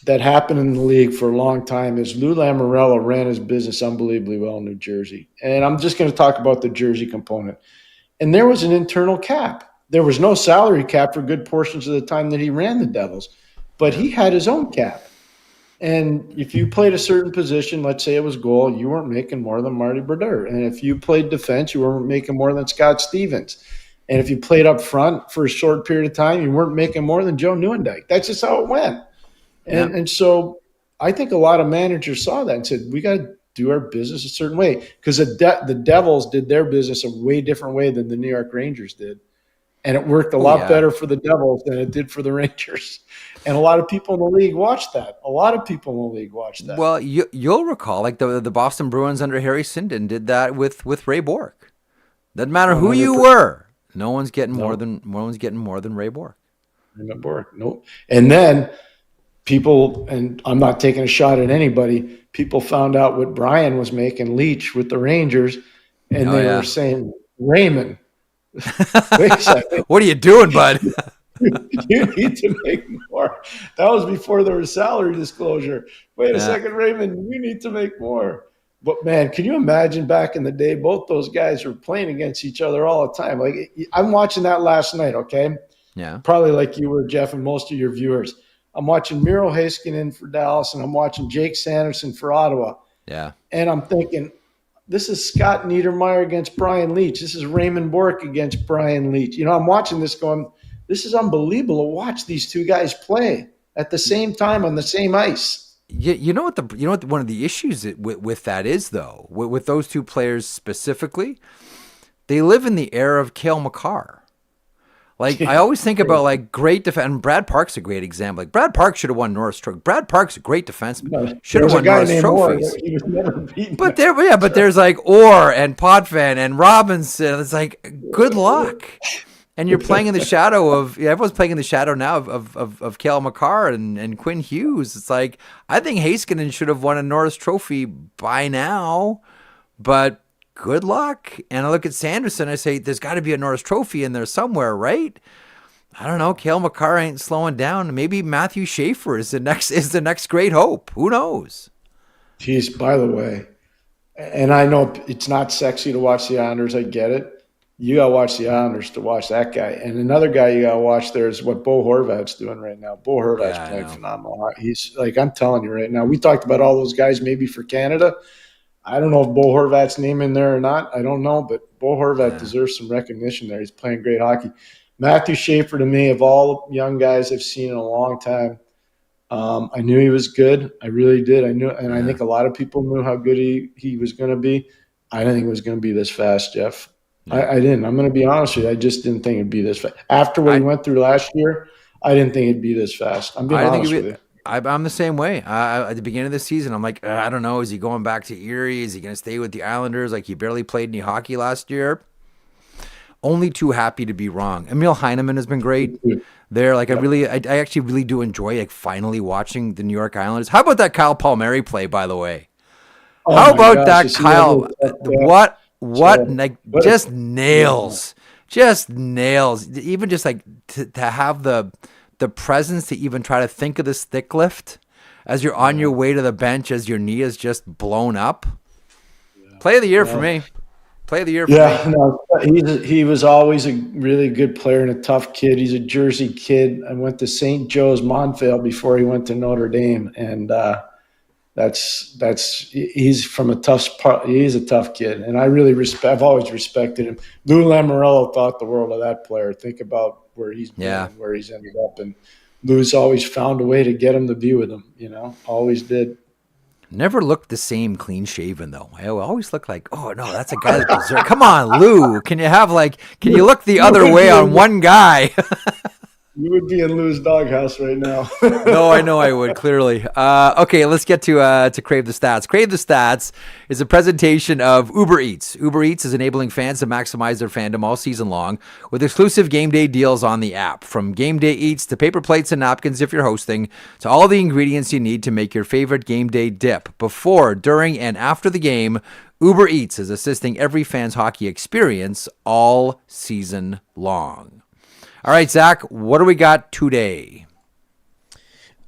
that happened in the league for a long time is Lou Lamoriello ran his business unbelievably well in New Jersey. And I'm just going to talk about the Jersey component. And there was an internal cap. There was no salary cap for good portions of the time that he ran the Devils. But he had his own cap. And if you played a certain position, let's say it was goal, you weren't making more than Marty Bedard. And if you played defense, you weren't making more than Scott Stevens. And if you played up front for a short period of time, you weren't making more than Joe Nieuwendyk. That's just how it went. And so I think a lot of managers saw that and said, we got to do our business a certain way. Because the Devils did their business a way different way than the New York Rangers did. And it worked a lot better for the Devils than it did for the Rangers. And a lot of people in the league watched that. Well, you'll recall, like the Boston Bruins under Harry Sinden did that with Ray Bourque. Doesn't matter who you were. No one's getting more than Ray Bourque. Nope. And then people, and I'm not taking a shot at anybody, people found out what Brian was making Leach with the Rangers, and they were saying, Raymond, wait a second. What are you doing, bud? You need to make more. That was before there was salary disclosure. Wait a second, Raymond, you need to make more. But, man, can you imagine back in the day, both those guys were playing against each other all the time. Like, I'm watching that last night, okay? Yeah. Probably like you were, Jeff, and most of your viewers. I'm watching Miro Heiskanen for Dallas, and I'm watching Jake Sanderson for Ottawa. Yeah. And I'm thinking, this is Scott Niedermayer against Brian Leach. This is Raymond Bourque against Brian Leach. You know, I'm watching this going, this is unbelievable to watch these two guys play at the same time on the same ice. You know what one of the issues with that is, though, with those two players specifically, they live in the era of Cale Makar. Like, I always think about, like, great defense. And Brad Park's a great example. Like, Brad Park should have won Norris Trophy. Brad Park's a great defenseman. Should have won Norris trophies. He was never beaten. But there's like Orr and Potvin and Robinson. It's like, good luck. And you're playing in the shadow of everyone's playing in the shadow now of Cale Makar and Quinn Hughes. It's like, I think Heiskanen should have won a Norris Trophy by now, but good luck. And I look at Sanderson, I say, there's got to be a Norris Trophy in there somewhere, right? I don't know. Cale Makar ain't slowing down. Maybe Matthew Schaefer is the next great hope. Who knows? Geez, by the way, and I know it's not sexy to watch the Islanders. I get it. You got to watch the Islanders to watch that guy. And another guy you got to watch there is what Bo Horvat's doing right now. Bo Horvat's playing phenomenal. He's like, I'm telling you right now, we talked about all those guys maybe for Canada. I don't know if Bo Horvat's name in there or not. I don't know, but Bo Horvat deserves some recognition there. He's playing great hockey. Matthew Schaefer, to me, of all the young guys I've seen in a long time, I knew he was good. I really did. I think a lot of people knew how good he was going to be. I didn't think it was going to be this fast, Jeff. I didn't. I'm going to be honest with you. I just didn't think it'd be this fast. After what he went through last year, I didn't think it'd be this fast. I'm being honest with you. I'm the same way. At the beginning of the season, I'm like, I don't know. Is he going back to Erie? Is he going to stay with the Islanders? Like, he barely played any hockey last year. Only too happy to be wrong. Emil Heineman has been great there. Like, I actually really do enjoy, like, finally watching the New York Islanders. How about that Kyle Palmieri play, by the way? How about that Kyle? What? Like, just nails. Just nails. Even just, like, to have the presence to even try to think of the stick lift as you're on your way to the bench as your knee is just blown up. Play of the year for me. Play of the year for Yeah, me. no, he was always a really good player and a tough kid. He's a Jersey kid. I went to St. Joe's Montvale before he went to Notre Dame, and he's from a tough part. He's a tough kid, and I've always respected him. Lou Lamoriello thought the world of that player. Think about where he's been and where he's ended up, and Lou's always found a way to get him to be with him. Always did. Never looked the same clean shaven though. I always look like, oh no, that's a guy that deserves. Come on, Lou. Can you look the other way on one guy? You would be in Lou's doghouse right now. No, I know I would, clearly. Okay, let's get to Crave the Stats. Crave the Stats is a presentation of Uber Eats. Uber Eats is enabling fans to maximize their fandom all season long with exclusive game day deals on the app. From game day eats to paper plates and napkins if you're hosting, to all the ingredients you need to make your favorite game day dip. Before, during, and after the game, Uber Eats is assisting every fan's hockey experience all season long. All right, Zach, what do we got today?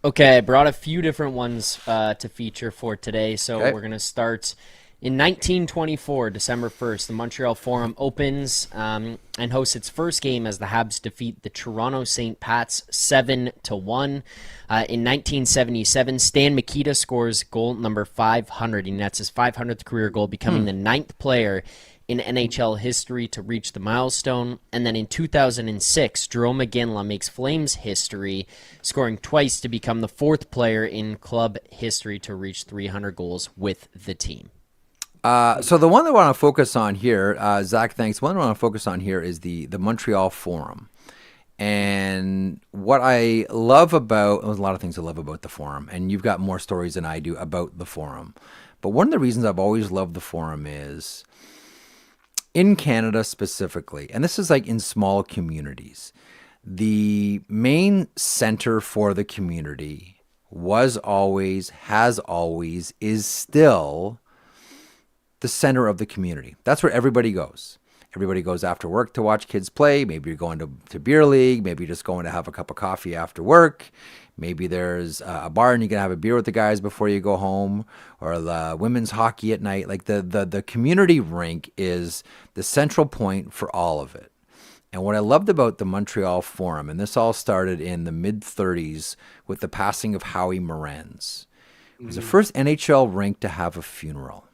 Okay, I brought a few different ones to feature for today. So We're going to start in 1924, December 1st. The Montreal Forum opens and hosts its first game as the Habs defeat the Toronto St. Pats 7-1. In 1977, Stan Mikita scores goal number 500. He nets his 500th career goal, becoming the 9th player in NHL history to reach the milestone. And then in 2006, Jerome McGinley makes Flames history, scoring twice to become the 4th player in club history to reach 300 goals with the team. So the one that I want to focus on here, Zach, thanks. One I want to focus on here is the Montreal Forum. And what I love about, there's a lot of things I love about the Forum, and you've got more stories than I do about the Forum. But one of the reasons I've always loved the Forum is, in Canada specifically, and this is like in small communities, the main center for the community was always, has always, is still the center of the community. That's where everybody goes. Everybody goes after work to watch kids play. Maybe you're going to beer league. Maybe you're just going to have a cup of coffee after work. Maybe there's a bar and you can have a beer with the guys before you go home, or the women's hockey at night. Like the community rink is the central point for all of it. And what I loved about the Montreal Forum, and this all started in the mid-30s with the passing of Howie Morenz. It was the first NHL rink to have a funeral.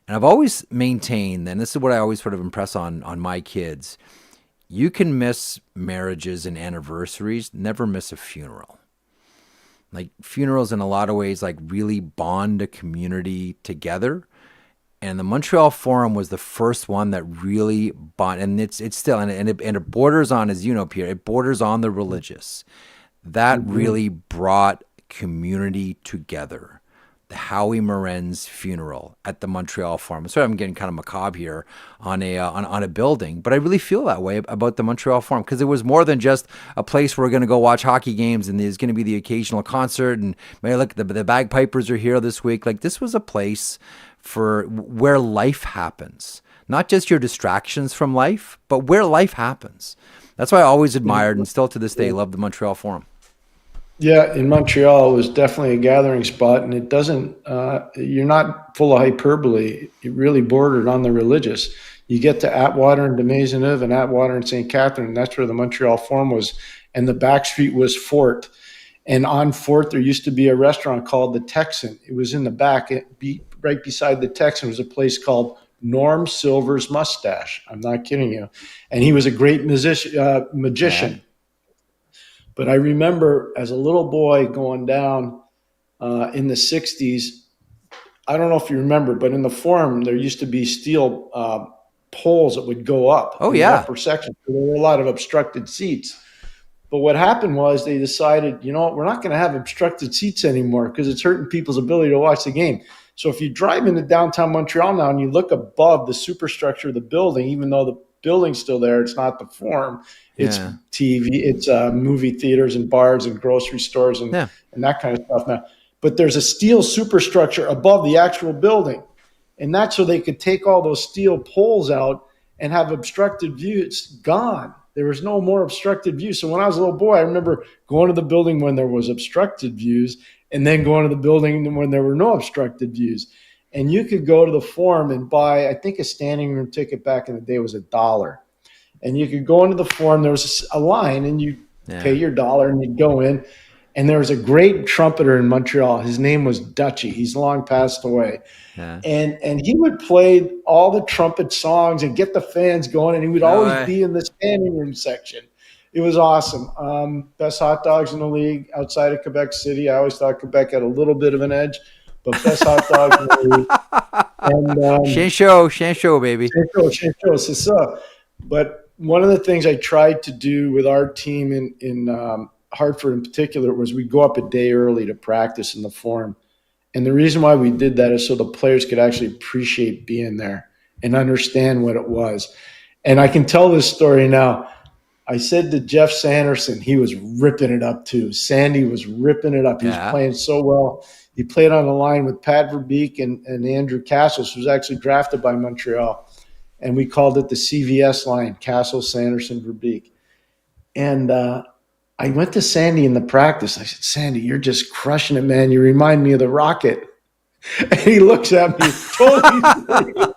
And I've always maintained, and this is what I always sort of impress on my kids, you can miss marriages and anniversaries, never miss a funeral. Like funerals in a lot of ways like really bond a community together. And the Montreal Forum was the first one that really bond, and it's still, and it borders on, as you know, Pierre, it borders on the religious. That really brought community together. The Howie Morenz funeral at the Montreal Forum. So I'm getting kind of macabre here on a building, but I really feel that way about the Montreal Forum, because it was more than just a place where we're going to go watch hockey games and there's going to be the occasional concert and maybe look, the bagpipers are here this week. Like this was a place for where life happens, not just your distractions from life, but where life happens. That's why I always admired and still to this day love the Montreal Forum. Yeah, in Montreal, it was definitely a gathering spot, and it doesn't, you're not full of hyperbole. It really bordered on the religious. You get to Atwater and de Maisonneuve and Atwater and St. Catherine, and that's where the Montreal Forum was, and the back street was Fort. And on Fort, there used to be a restaurant called the Texan. It was in the back, right beside the Texan was a place called Norm Silver's Mustache. I'm not kidding you. And he was a great magician. Yeah. But I remember as a little boy going down in the 60s, I don't know if you remember, but in the Forum, there used to be steel poles that would go up. Oh, in yeah. the upper section. So there were a lot of obstructed seats. But what happened was they decided, you know what, we're not going to have obstructed seats anymore because it's hurting people's ability to watch the game. So if you drive into downtown Montreal now and you look above the superstructure of the building, even though the building's still there, it's not the Forum. It's TV, it's movie theaters and bars and grocery stores and that kind of stuff now. But there's a steel superstructure above the actual building. And that's so they could take all those steel poles out and have obstructed view. It's gone. There was no more obstructed view. So when I was a little boy, I remember going to the building when there was obstructed views and then going to the building when there were no obstructed views. And you could go to the Forum and buy, I think a standing room ticket back in the day was $1. And you could go into the Forum. There was a line, and you pay your $1, and you'd go in. And there was a great trumpeter in Montreal. His name was Dutchie. He's long passed away. Yeah. And he would play all the trumpet songs and get the fans going, and he would always be in the standing room section. It was awesome. Best hot dogs in the league outside of Quebec City. I always thought Quebec had a little bit of an edge, but best hot dogs in the league. And Shan show, baby. Shan show, c'est ça. But one of the things I tried to do with our team in Hartford in particular was we go up a day early to practice in the Forum. And the reason why we did that is so the players could actually appreciate being there and understand what it was. And I can tell this story now. I said to Jeff Sanderson, he was ripping it up too. Sandy was ripping it up. He was playing so well. He played on the line with Pat Verbeek and Andrew Castles, who was actually drafted by Montreal. And we called it the CVS line, Castles, Sanderson, Verbeek. And I went to Sandy in the practice. I said, Sandy, you're just crushing it, man. You remind me of the Rocket. And he looks at me totally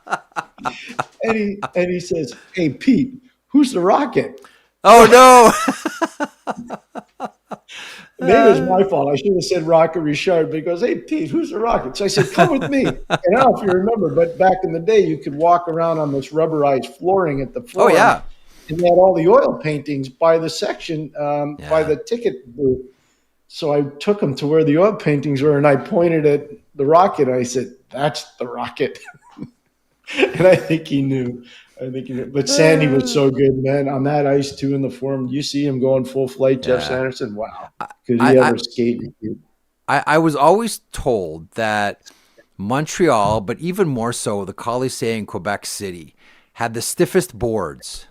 and he says, hey, Pete, who's the Rocket? Oh, no. Maybe it was my fault. I should have said Rocket Richard, but he goes, hey, Pete, who's the Rocket? So I said, come with me. And I don't know if you remember, but back in the day, you could walk around on this rubberized flooring at the floor. Oh, yeah. And they had all the oil paintings by the section, by the ticket booth. So I took him to where the oil paintings were, and I pointed at the Rocket. And I said, that's the Rocket. And I think he knew. But Sandy was so good, man. On that ice, too, in the Forum. You see him going full flight, Jeff Sanderson? Wow. Could he ever skate? I was always told that Montreal, but even more so, the Colisée in Quebec City, had the stiffest boards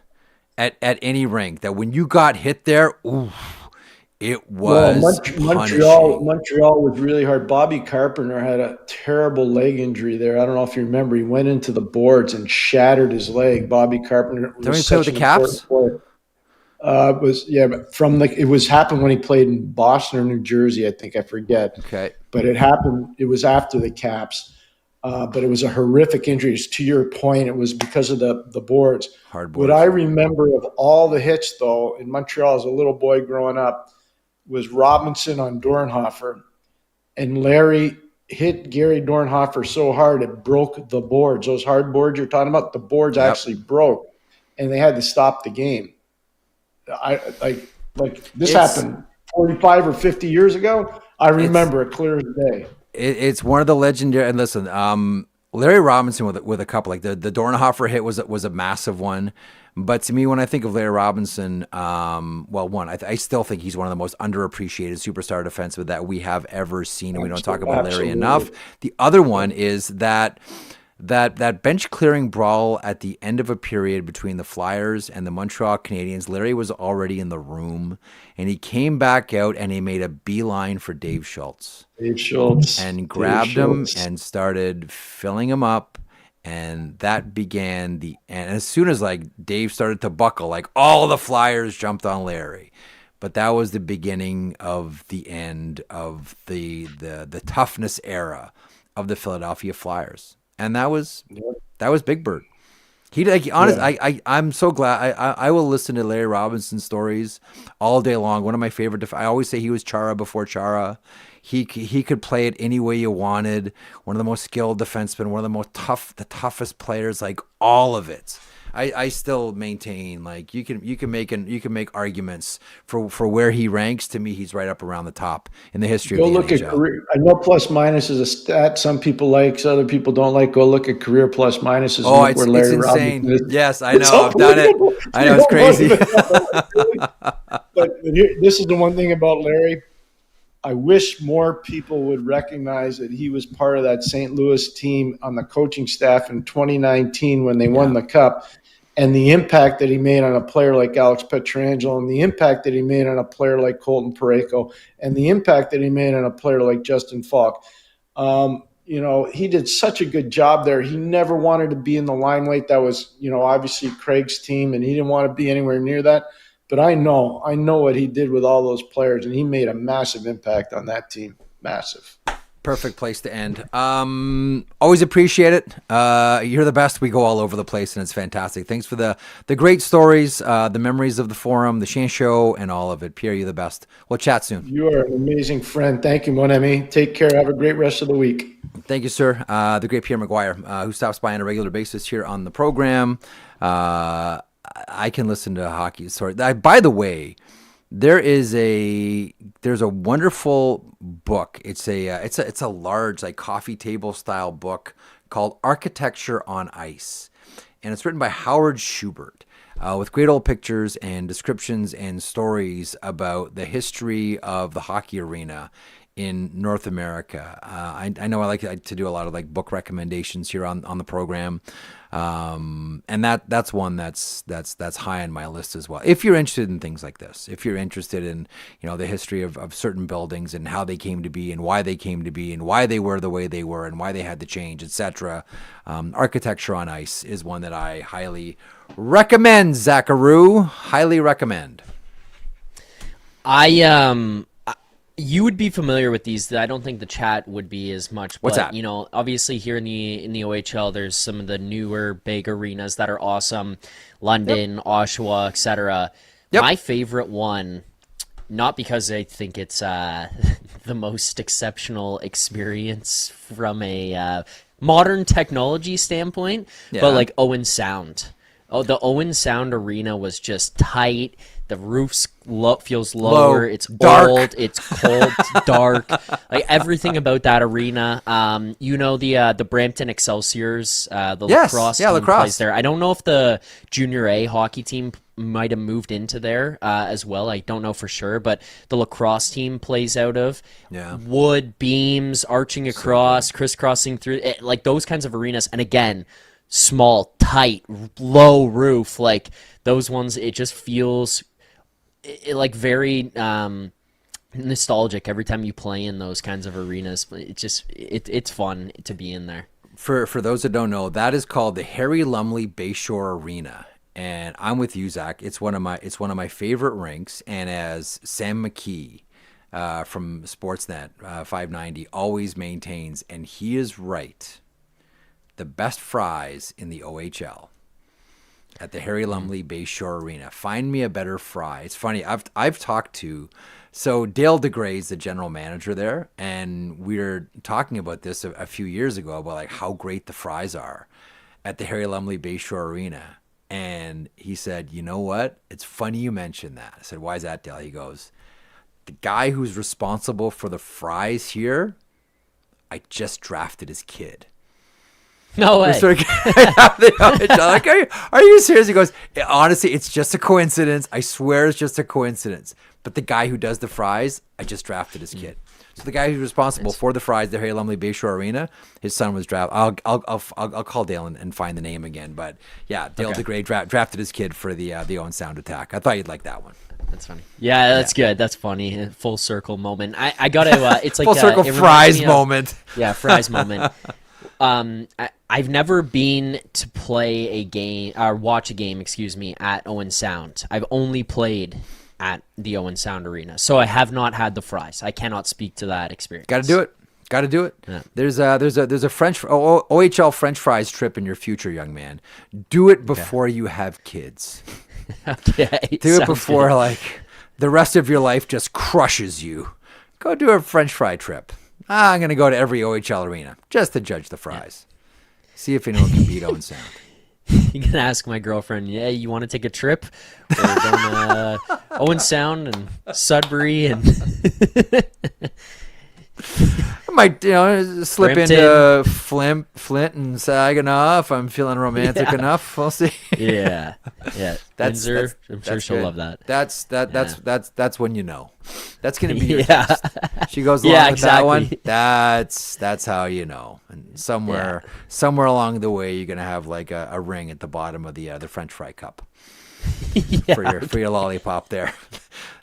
at any rink. That when you got hit there, it was Montreal was really hard. Bobby Carpenter had a terrible leg injury there. I don't know if you remember. He went into the boards and shattered his leg. Bobby Carpenter. Did he play with the Caps? It was happened when he played in Boston or New Jersey. I think, I forget. Okay, but it happened. It was after the Caps. But it was a horrific injury. To your point, it was because of the boards. Hard boards. What I remember of all the hits, though, in Montreal as a little boy growing up, was Robinson on Dornhofer. And Larry hit Gary Dornhofer so hard it broke the boards. Those hard boards you're talking about, the boards actually broke. And they had to stop the game. This happened 45 or 50 years ago. I remember it clear as day. It's one of the legendary. And listen, Larry Robinson with a couple, like the Dornhofer hit was a massive one. But to me, when I think of Larry Robinson, I still think he's one of the most underappreciated superstar defensemen that we have ever seen, and we don't talk about Larry enough. The other one is that bench clearing brawl at the end of a period between the Flyers and the Montreal Canadiens. Larry was already in the room, and he came back out and he made a beeline for Dave Schultz. And grabbed him and started filling him up. And that began and as soon as Dave started to buckle, all the Flyers jumped on Larry. But that was the beginning of the end of the toughness era of the Philadelphia Flyers. And that was Big Bird. I'm so glad. I will listen to Larry Robinson stories all day long. One of my favorite. I always say he was Chara before Chara. He could play it any way you wanted. One of the most skilled defensemen. One of the toughest players. All of it. I still maintain you can make arguments for where he ranks. To me, he's right up around the top in the history of the NHL. At career. I know plus minus is a stat some people like, so other people don't like. Go look at career plus minuses. Oh, it's insane. Yes, I know. I've done it. I know, it's crazy. But this is the one thing about Larry. I wish more people would recognize that he was part of that St. Louis team on the coaching staff in 2019 when they won the Cup, and the impact that he made on a player like Alex Pietrangelo, and the impact that he made on a player like Colton Parayko, and the impact that he made on a player like Justin Falk. He did such a good job there. He never wanted to be in the limelight. That was, obviously Craig's team, and he didn't want to be anywhere near that. But I know what he did with all those players, and he made a massive impact on that team. Massive. Perfect place to end. Always appreciate it. You're the best. We go all over the place, and it's fantastic. Thanks for the great stories, the memories of the forum, the Shane Show, and all of it. Pierre, you're the best. We'll chat soon. You are an amazing friend. Thank you, mon ami. Take care. Have a great rest of the week. Thank you, sir. The great Pierre McGuire, who stops by on a regular basis here on the program. I can listen to hockey story. By the way, there's a wonderful book. It's a large, like, coffee table style book called Architecture on Ice, and it's written by Howard Schubert, with great old pictures and descriptions and stories about the history of the hockey arena in North America. I know I like to do a lot of, like, book recommendations here on the program. And that's one that's high on my list as well. If you're interested in things like this, if you're interested in, the history of certain buildings and how they came to be and why they came to be and why they were the way they were and why they had to change, etc. Architecture on Ice is one that I highly recommend, Zacharoo. Highly recommend. You would be familiar with these. I don't think the chat would be as much. What's but, that? Obviously here in the OHL, there's some of the newer big arenas that are awesome. London, Oshawa, etc. Yep. My favorite one, not because I think it's the most exceptional experience from a modern technology standpoint, but like Owen Sound. Oh, the Owen Sound Arena was just tight. The roof feels lower. It's dark. Old. It's cold. It's dark. Like everything about that arena. The Brampton Excelsiors, lacrosse team plays there. I don't know if the Junior A hockey team might have moved into there as well. I don't know for sure, but the lacrosse team plays out of wood beams arching across, crisscrossing through like those kinds of arenas. And again, small, tight, low roof. Like those ones, it just feels like very nostalgic every time you play in those kinds of arenas. It's fun to be in there. For those that don't know, that is called the Harry Lumley Bayshore Arena, and I'm with you, Zach. It's one of my favorite rinks, and as Sam McKee from Sportsnet 590 always maintains, and he is right, the best fries in the OHL. At the Harry Lumley Bayshore Arena. Find me a better fry. It's funny. I've talked to Dale DeGray's the general manager there, and we were talking about this a few years ago about like how great the fries are at the Harry Lumley Bayshore Arena. And he said, "You know what? It's funny you mentioned that." I said, "Why is that, Dale?" He goes, "The guy who's responsible for the fries here, I just drafted his kid." No way. Like, are you serious? He goes, "Honestly, it's just a coincidence. I swear it's just a coincidence. But the guy who does the fries, I just drafted his kid." So the guy who's responsible for the fries, the Harry Lumley Bayshore Arena, his son was drafted. I'll call Dale and find the name again. But yeah, Dale DeGray drafted his kid for the Owen Sound attack. I thought you'd like that one. That's funny. Yeah, that's good. That's funny. Full circle moment. I gotta. It's like full circle fries moment. Yeah, fries moment. I've never been to play a game or watch a game, at Owen Sound. I've only played at the Owen Sound Arena, so I have not had the fries. I cannot speak to that experience. Got to do it. Yeah. There's a OHL French fries trip in your future, young man. Do it before you have kids. Okay. Do it before like the rest of your life just crushes you. Go do a French fry trip. I'm going to go to every OHL arena just to judge the fries. See if anyone can beat Owen Sound. You can ask my girlfriend, you want to take a trip? We're going to Owen Sound and Sudbury and... I might, slip Brampton. into Flint and Saginaw if I'm feeling romantic enough. We'll see. Yeah. Windsor, I'm sure she'll love that. That's when you know. That's going to be your Yeah. test. She goes along with that one. Exactly. That's how you know. And somewhere along the way, you're going to have like a ring at the bottom of the French fry cup for your lollipop there.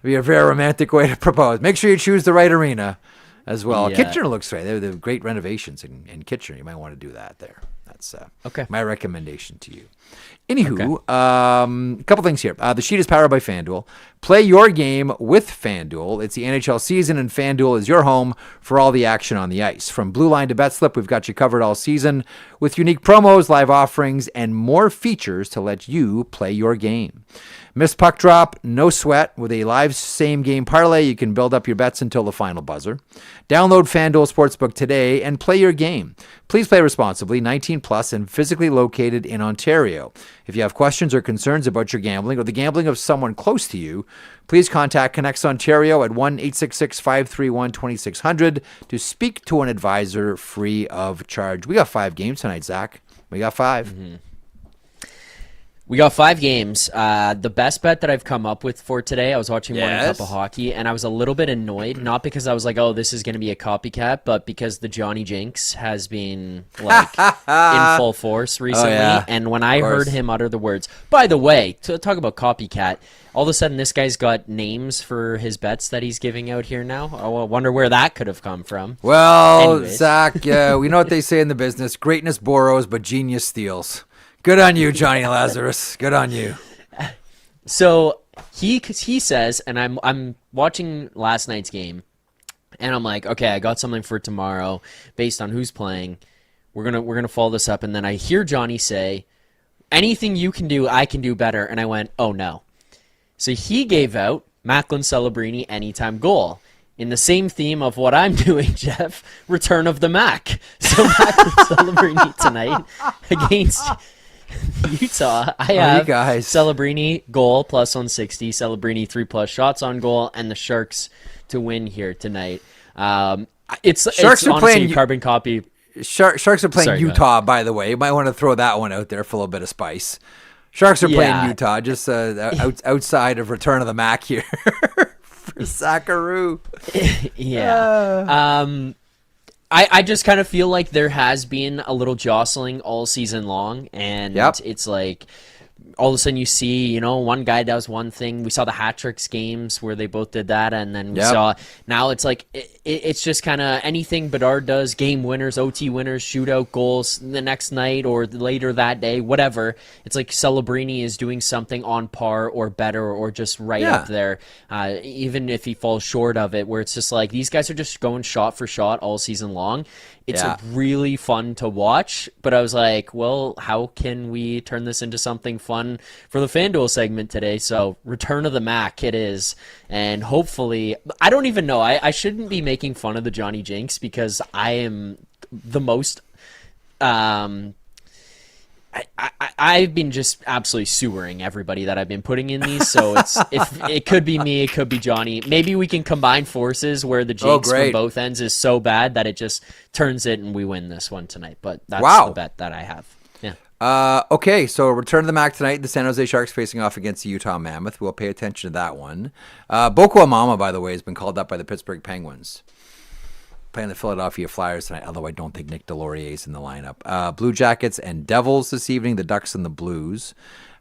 It'd be a very romantic way to propose. Make sure you choose the right arena as well. Yeah. Kitchener looks great. They have great renovations in Kitchener. You might want to do that there. That's okay. my recommendation to you. Anywho, a couple things here. The sheet is powered by FanDuel. Play your game with FanDuel. It's the NHL season, and FanDuel is your home for all the action on the ice. From Blue Line to BetSlip, we've got you covered all season with unique promos, live offerings, and more features to let you play your game. Missed puck drop, no sweat. With a live same-game parlay, you can build up your bets until the final buzzer. Download FanDuel Sportsbook today and play your game. Please play responsibly, 18 plus, and physically located in Ontario. If you have questions or concerns about your gambling or the gambling of someone close to you, please contact Connects Ontario at 1-866-531-2600 to speak to an advisor free of charge. We got 5 games tonight, Zach. We got 5. Mm-hmm. We got 5 games. The best bet that I've come up with for today, I was watching Morning Cup of Hockey, and I was a little bit annoyed, not because I was like, oh, this is going to be a copycat, but because the Johnny Jinx has been like in full force recently. And when I heard him utter the words, by the way, to talk about copycat, all of a sudden this guy's got names for his bets that he's giving out here now. Oh, I wonder where that could have come from. Well, anyways. Zach, we know what they say in the business. Greatness borrows, but genius steals. Good on you, Johnny Lazarus. Good on you. So he says, and I'm watching last night's game, and I'm like, okay, I got something for tomorrow based on who's playing. We're gonna follow this up, and then I hear Johnny say, anything you can do, I can do better, and I went, oh no. So he gave out Macklin Celebrini anytime goal. In the same theme of what I'm doing, Jeff, return of the Mac. So Macklin Celebrini tonight against Utah. I have Celebrini goal plus 160, Celebrini 3+ shots on goal, and the Sharks to win here tonight. It's honestly playing carbon copy. Sharks are playing Utah, by the way. You might want to throw that one out there for a little bit of spice. Sharks are playing Utah, just outside of Return of the Mac here for Sackaroo. I just kind of feel like there has been a little jostling all season long, and it's like all of a sudden you see, one guy does one thing. We saw the hat tricks games where they both did that, and then we saw now it's like it's just kind of anything Bedard does, game winners, OT winners, shootout goals the next night or later that day, whatever. It's like Celebrini is doing something on par or better or just right up there, even if he falls short of it, where it's just like these guys are just going shot for shot all season long. It's really fun to watch, but I was like, well, how can we turn this into something fun for the FanDuel segment today? So Return of the Mac it is, and hopefully, I don't even know, I shouldn't be making fun of the Johnny Jinx because I am the most I've been just absolutely sewering everybody that I've been putting in these, so it could be me, it could be Johnny. Maybe we can combine forces where the jinx from both ends is so bad that it just turns it and we win this one tonight. But that's the bet that I have. Yeah. Okay, so Return to the Mac tonight. The San Jose Sharks facing off against the Utah Mammoth. We'll pay attention to that one. Boko Amama, by the way, has been called up by the Pittsburgh Penguins. Playing the Philadelphia Flyers tonight, although I don't think Nick Delorier is in the lineup. Blue Jackets and Devils this evening, the Ducks and the Blues.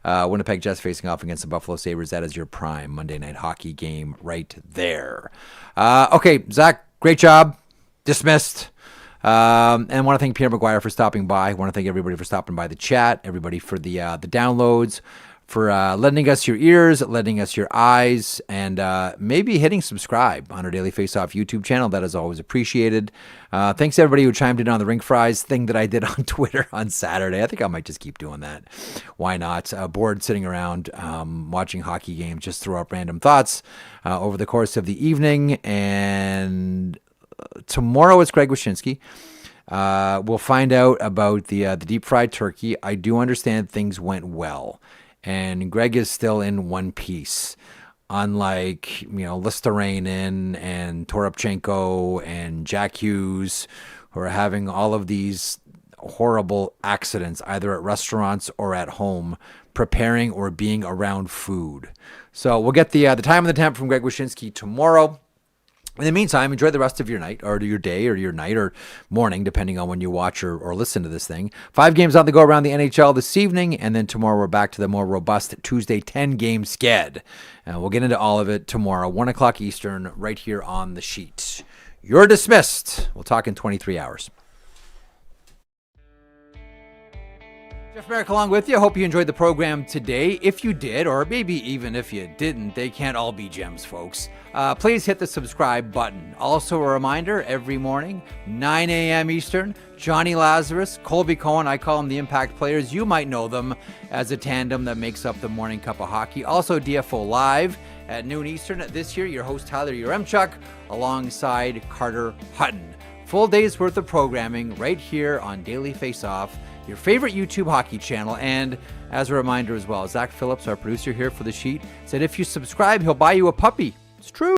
Winnipeg Jets facing off against the Buffalo Sabres. That is your prime Monday night hockey game right there. Okay, Zach, great job. Dismissed. And want to thank Pierre McGuire for stopping by. Want to thank everybody for stopping by the chat, everybody for the downloads, for lending us your ears, lending us your eyes, and maybe hitting subscribe on our Daily Faceoff YouTube channel. That is always appreciated. Thanks to everybody who chimed in on the Rink Fries thing that I did on Twitter on Saturday. I think I might just keep doing that. Why not? Bored sitting around watching hockey games, just throw up random thoughts over the course of the evening. And tomorrow it's Greg Wyshynski. We'll find out about the deep fried turkey. I do understand things went well. And Greg is still in one piece, unlike, Listerrainen and Toropchenko and Jack Hughes, who are having all of these horrible accidents, either at restaurants or at home, preparing or being around food. So we'll get the time and the temp from Greg Wyshynski tomorrow. In the meantime, enjoy the rest of your night or your day or your night or morning, depending on when you watch or listen to this thing. 5 games on the go around the NHL this evening, and then tomorrow we're back to the more robust Tuesday 10-game sked. We'll get into all of it tomorrow, 1 o'clock Eastern, right here on the sheet. You're dismissed. We'll talk in 23 hours. Jeff Merrick along with you. I hope you enjoyed the program today. If you did, or maybe even if you didn't, they can't all be gems, folks. Please hit the subscribe button. Also a reminder, every morning, 9 a.m. Eastern, Johnny Lazarus, Colby Cohen, I call them the Impact Players. You might know them as a tandem that makes up the Morning Cup of Hockey. Also DFO Live at noon Eastern. This year, your host Tyler Yaremchuk alongside Carter Hutton. Full day's worth of programming right here on Daily Faceoff, your favorite YouTube hockey channel. And as a reminder as well, Zach Phillips, our producer here for the sheet, said if you subscribe, he'll buy you a puppy. It's true.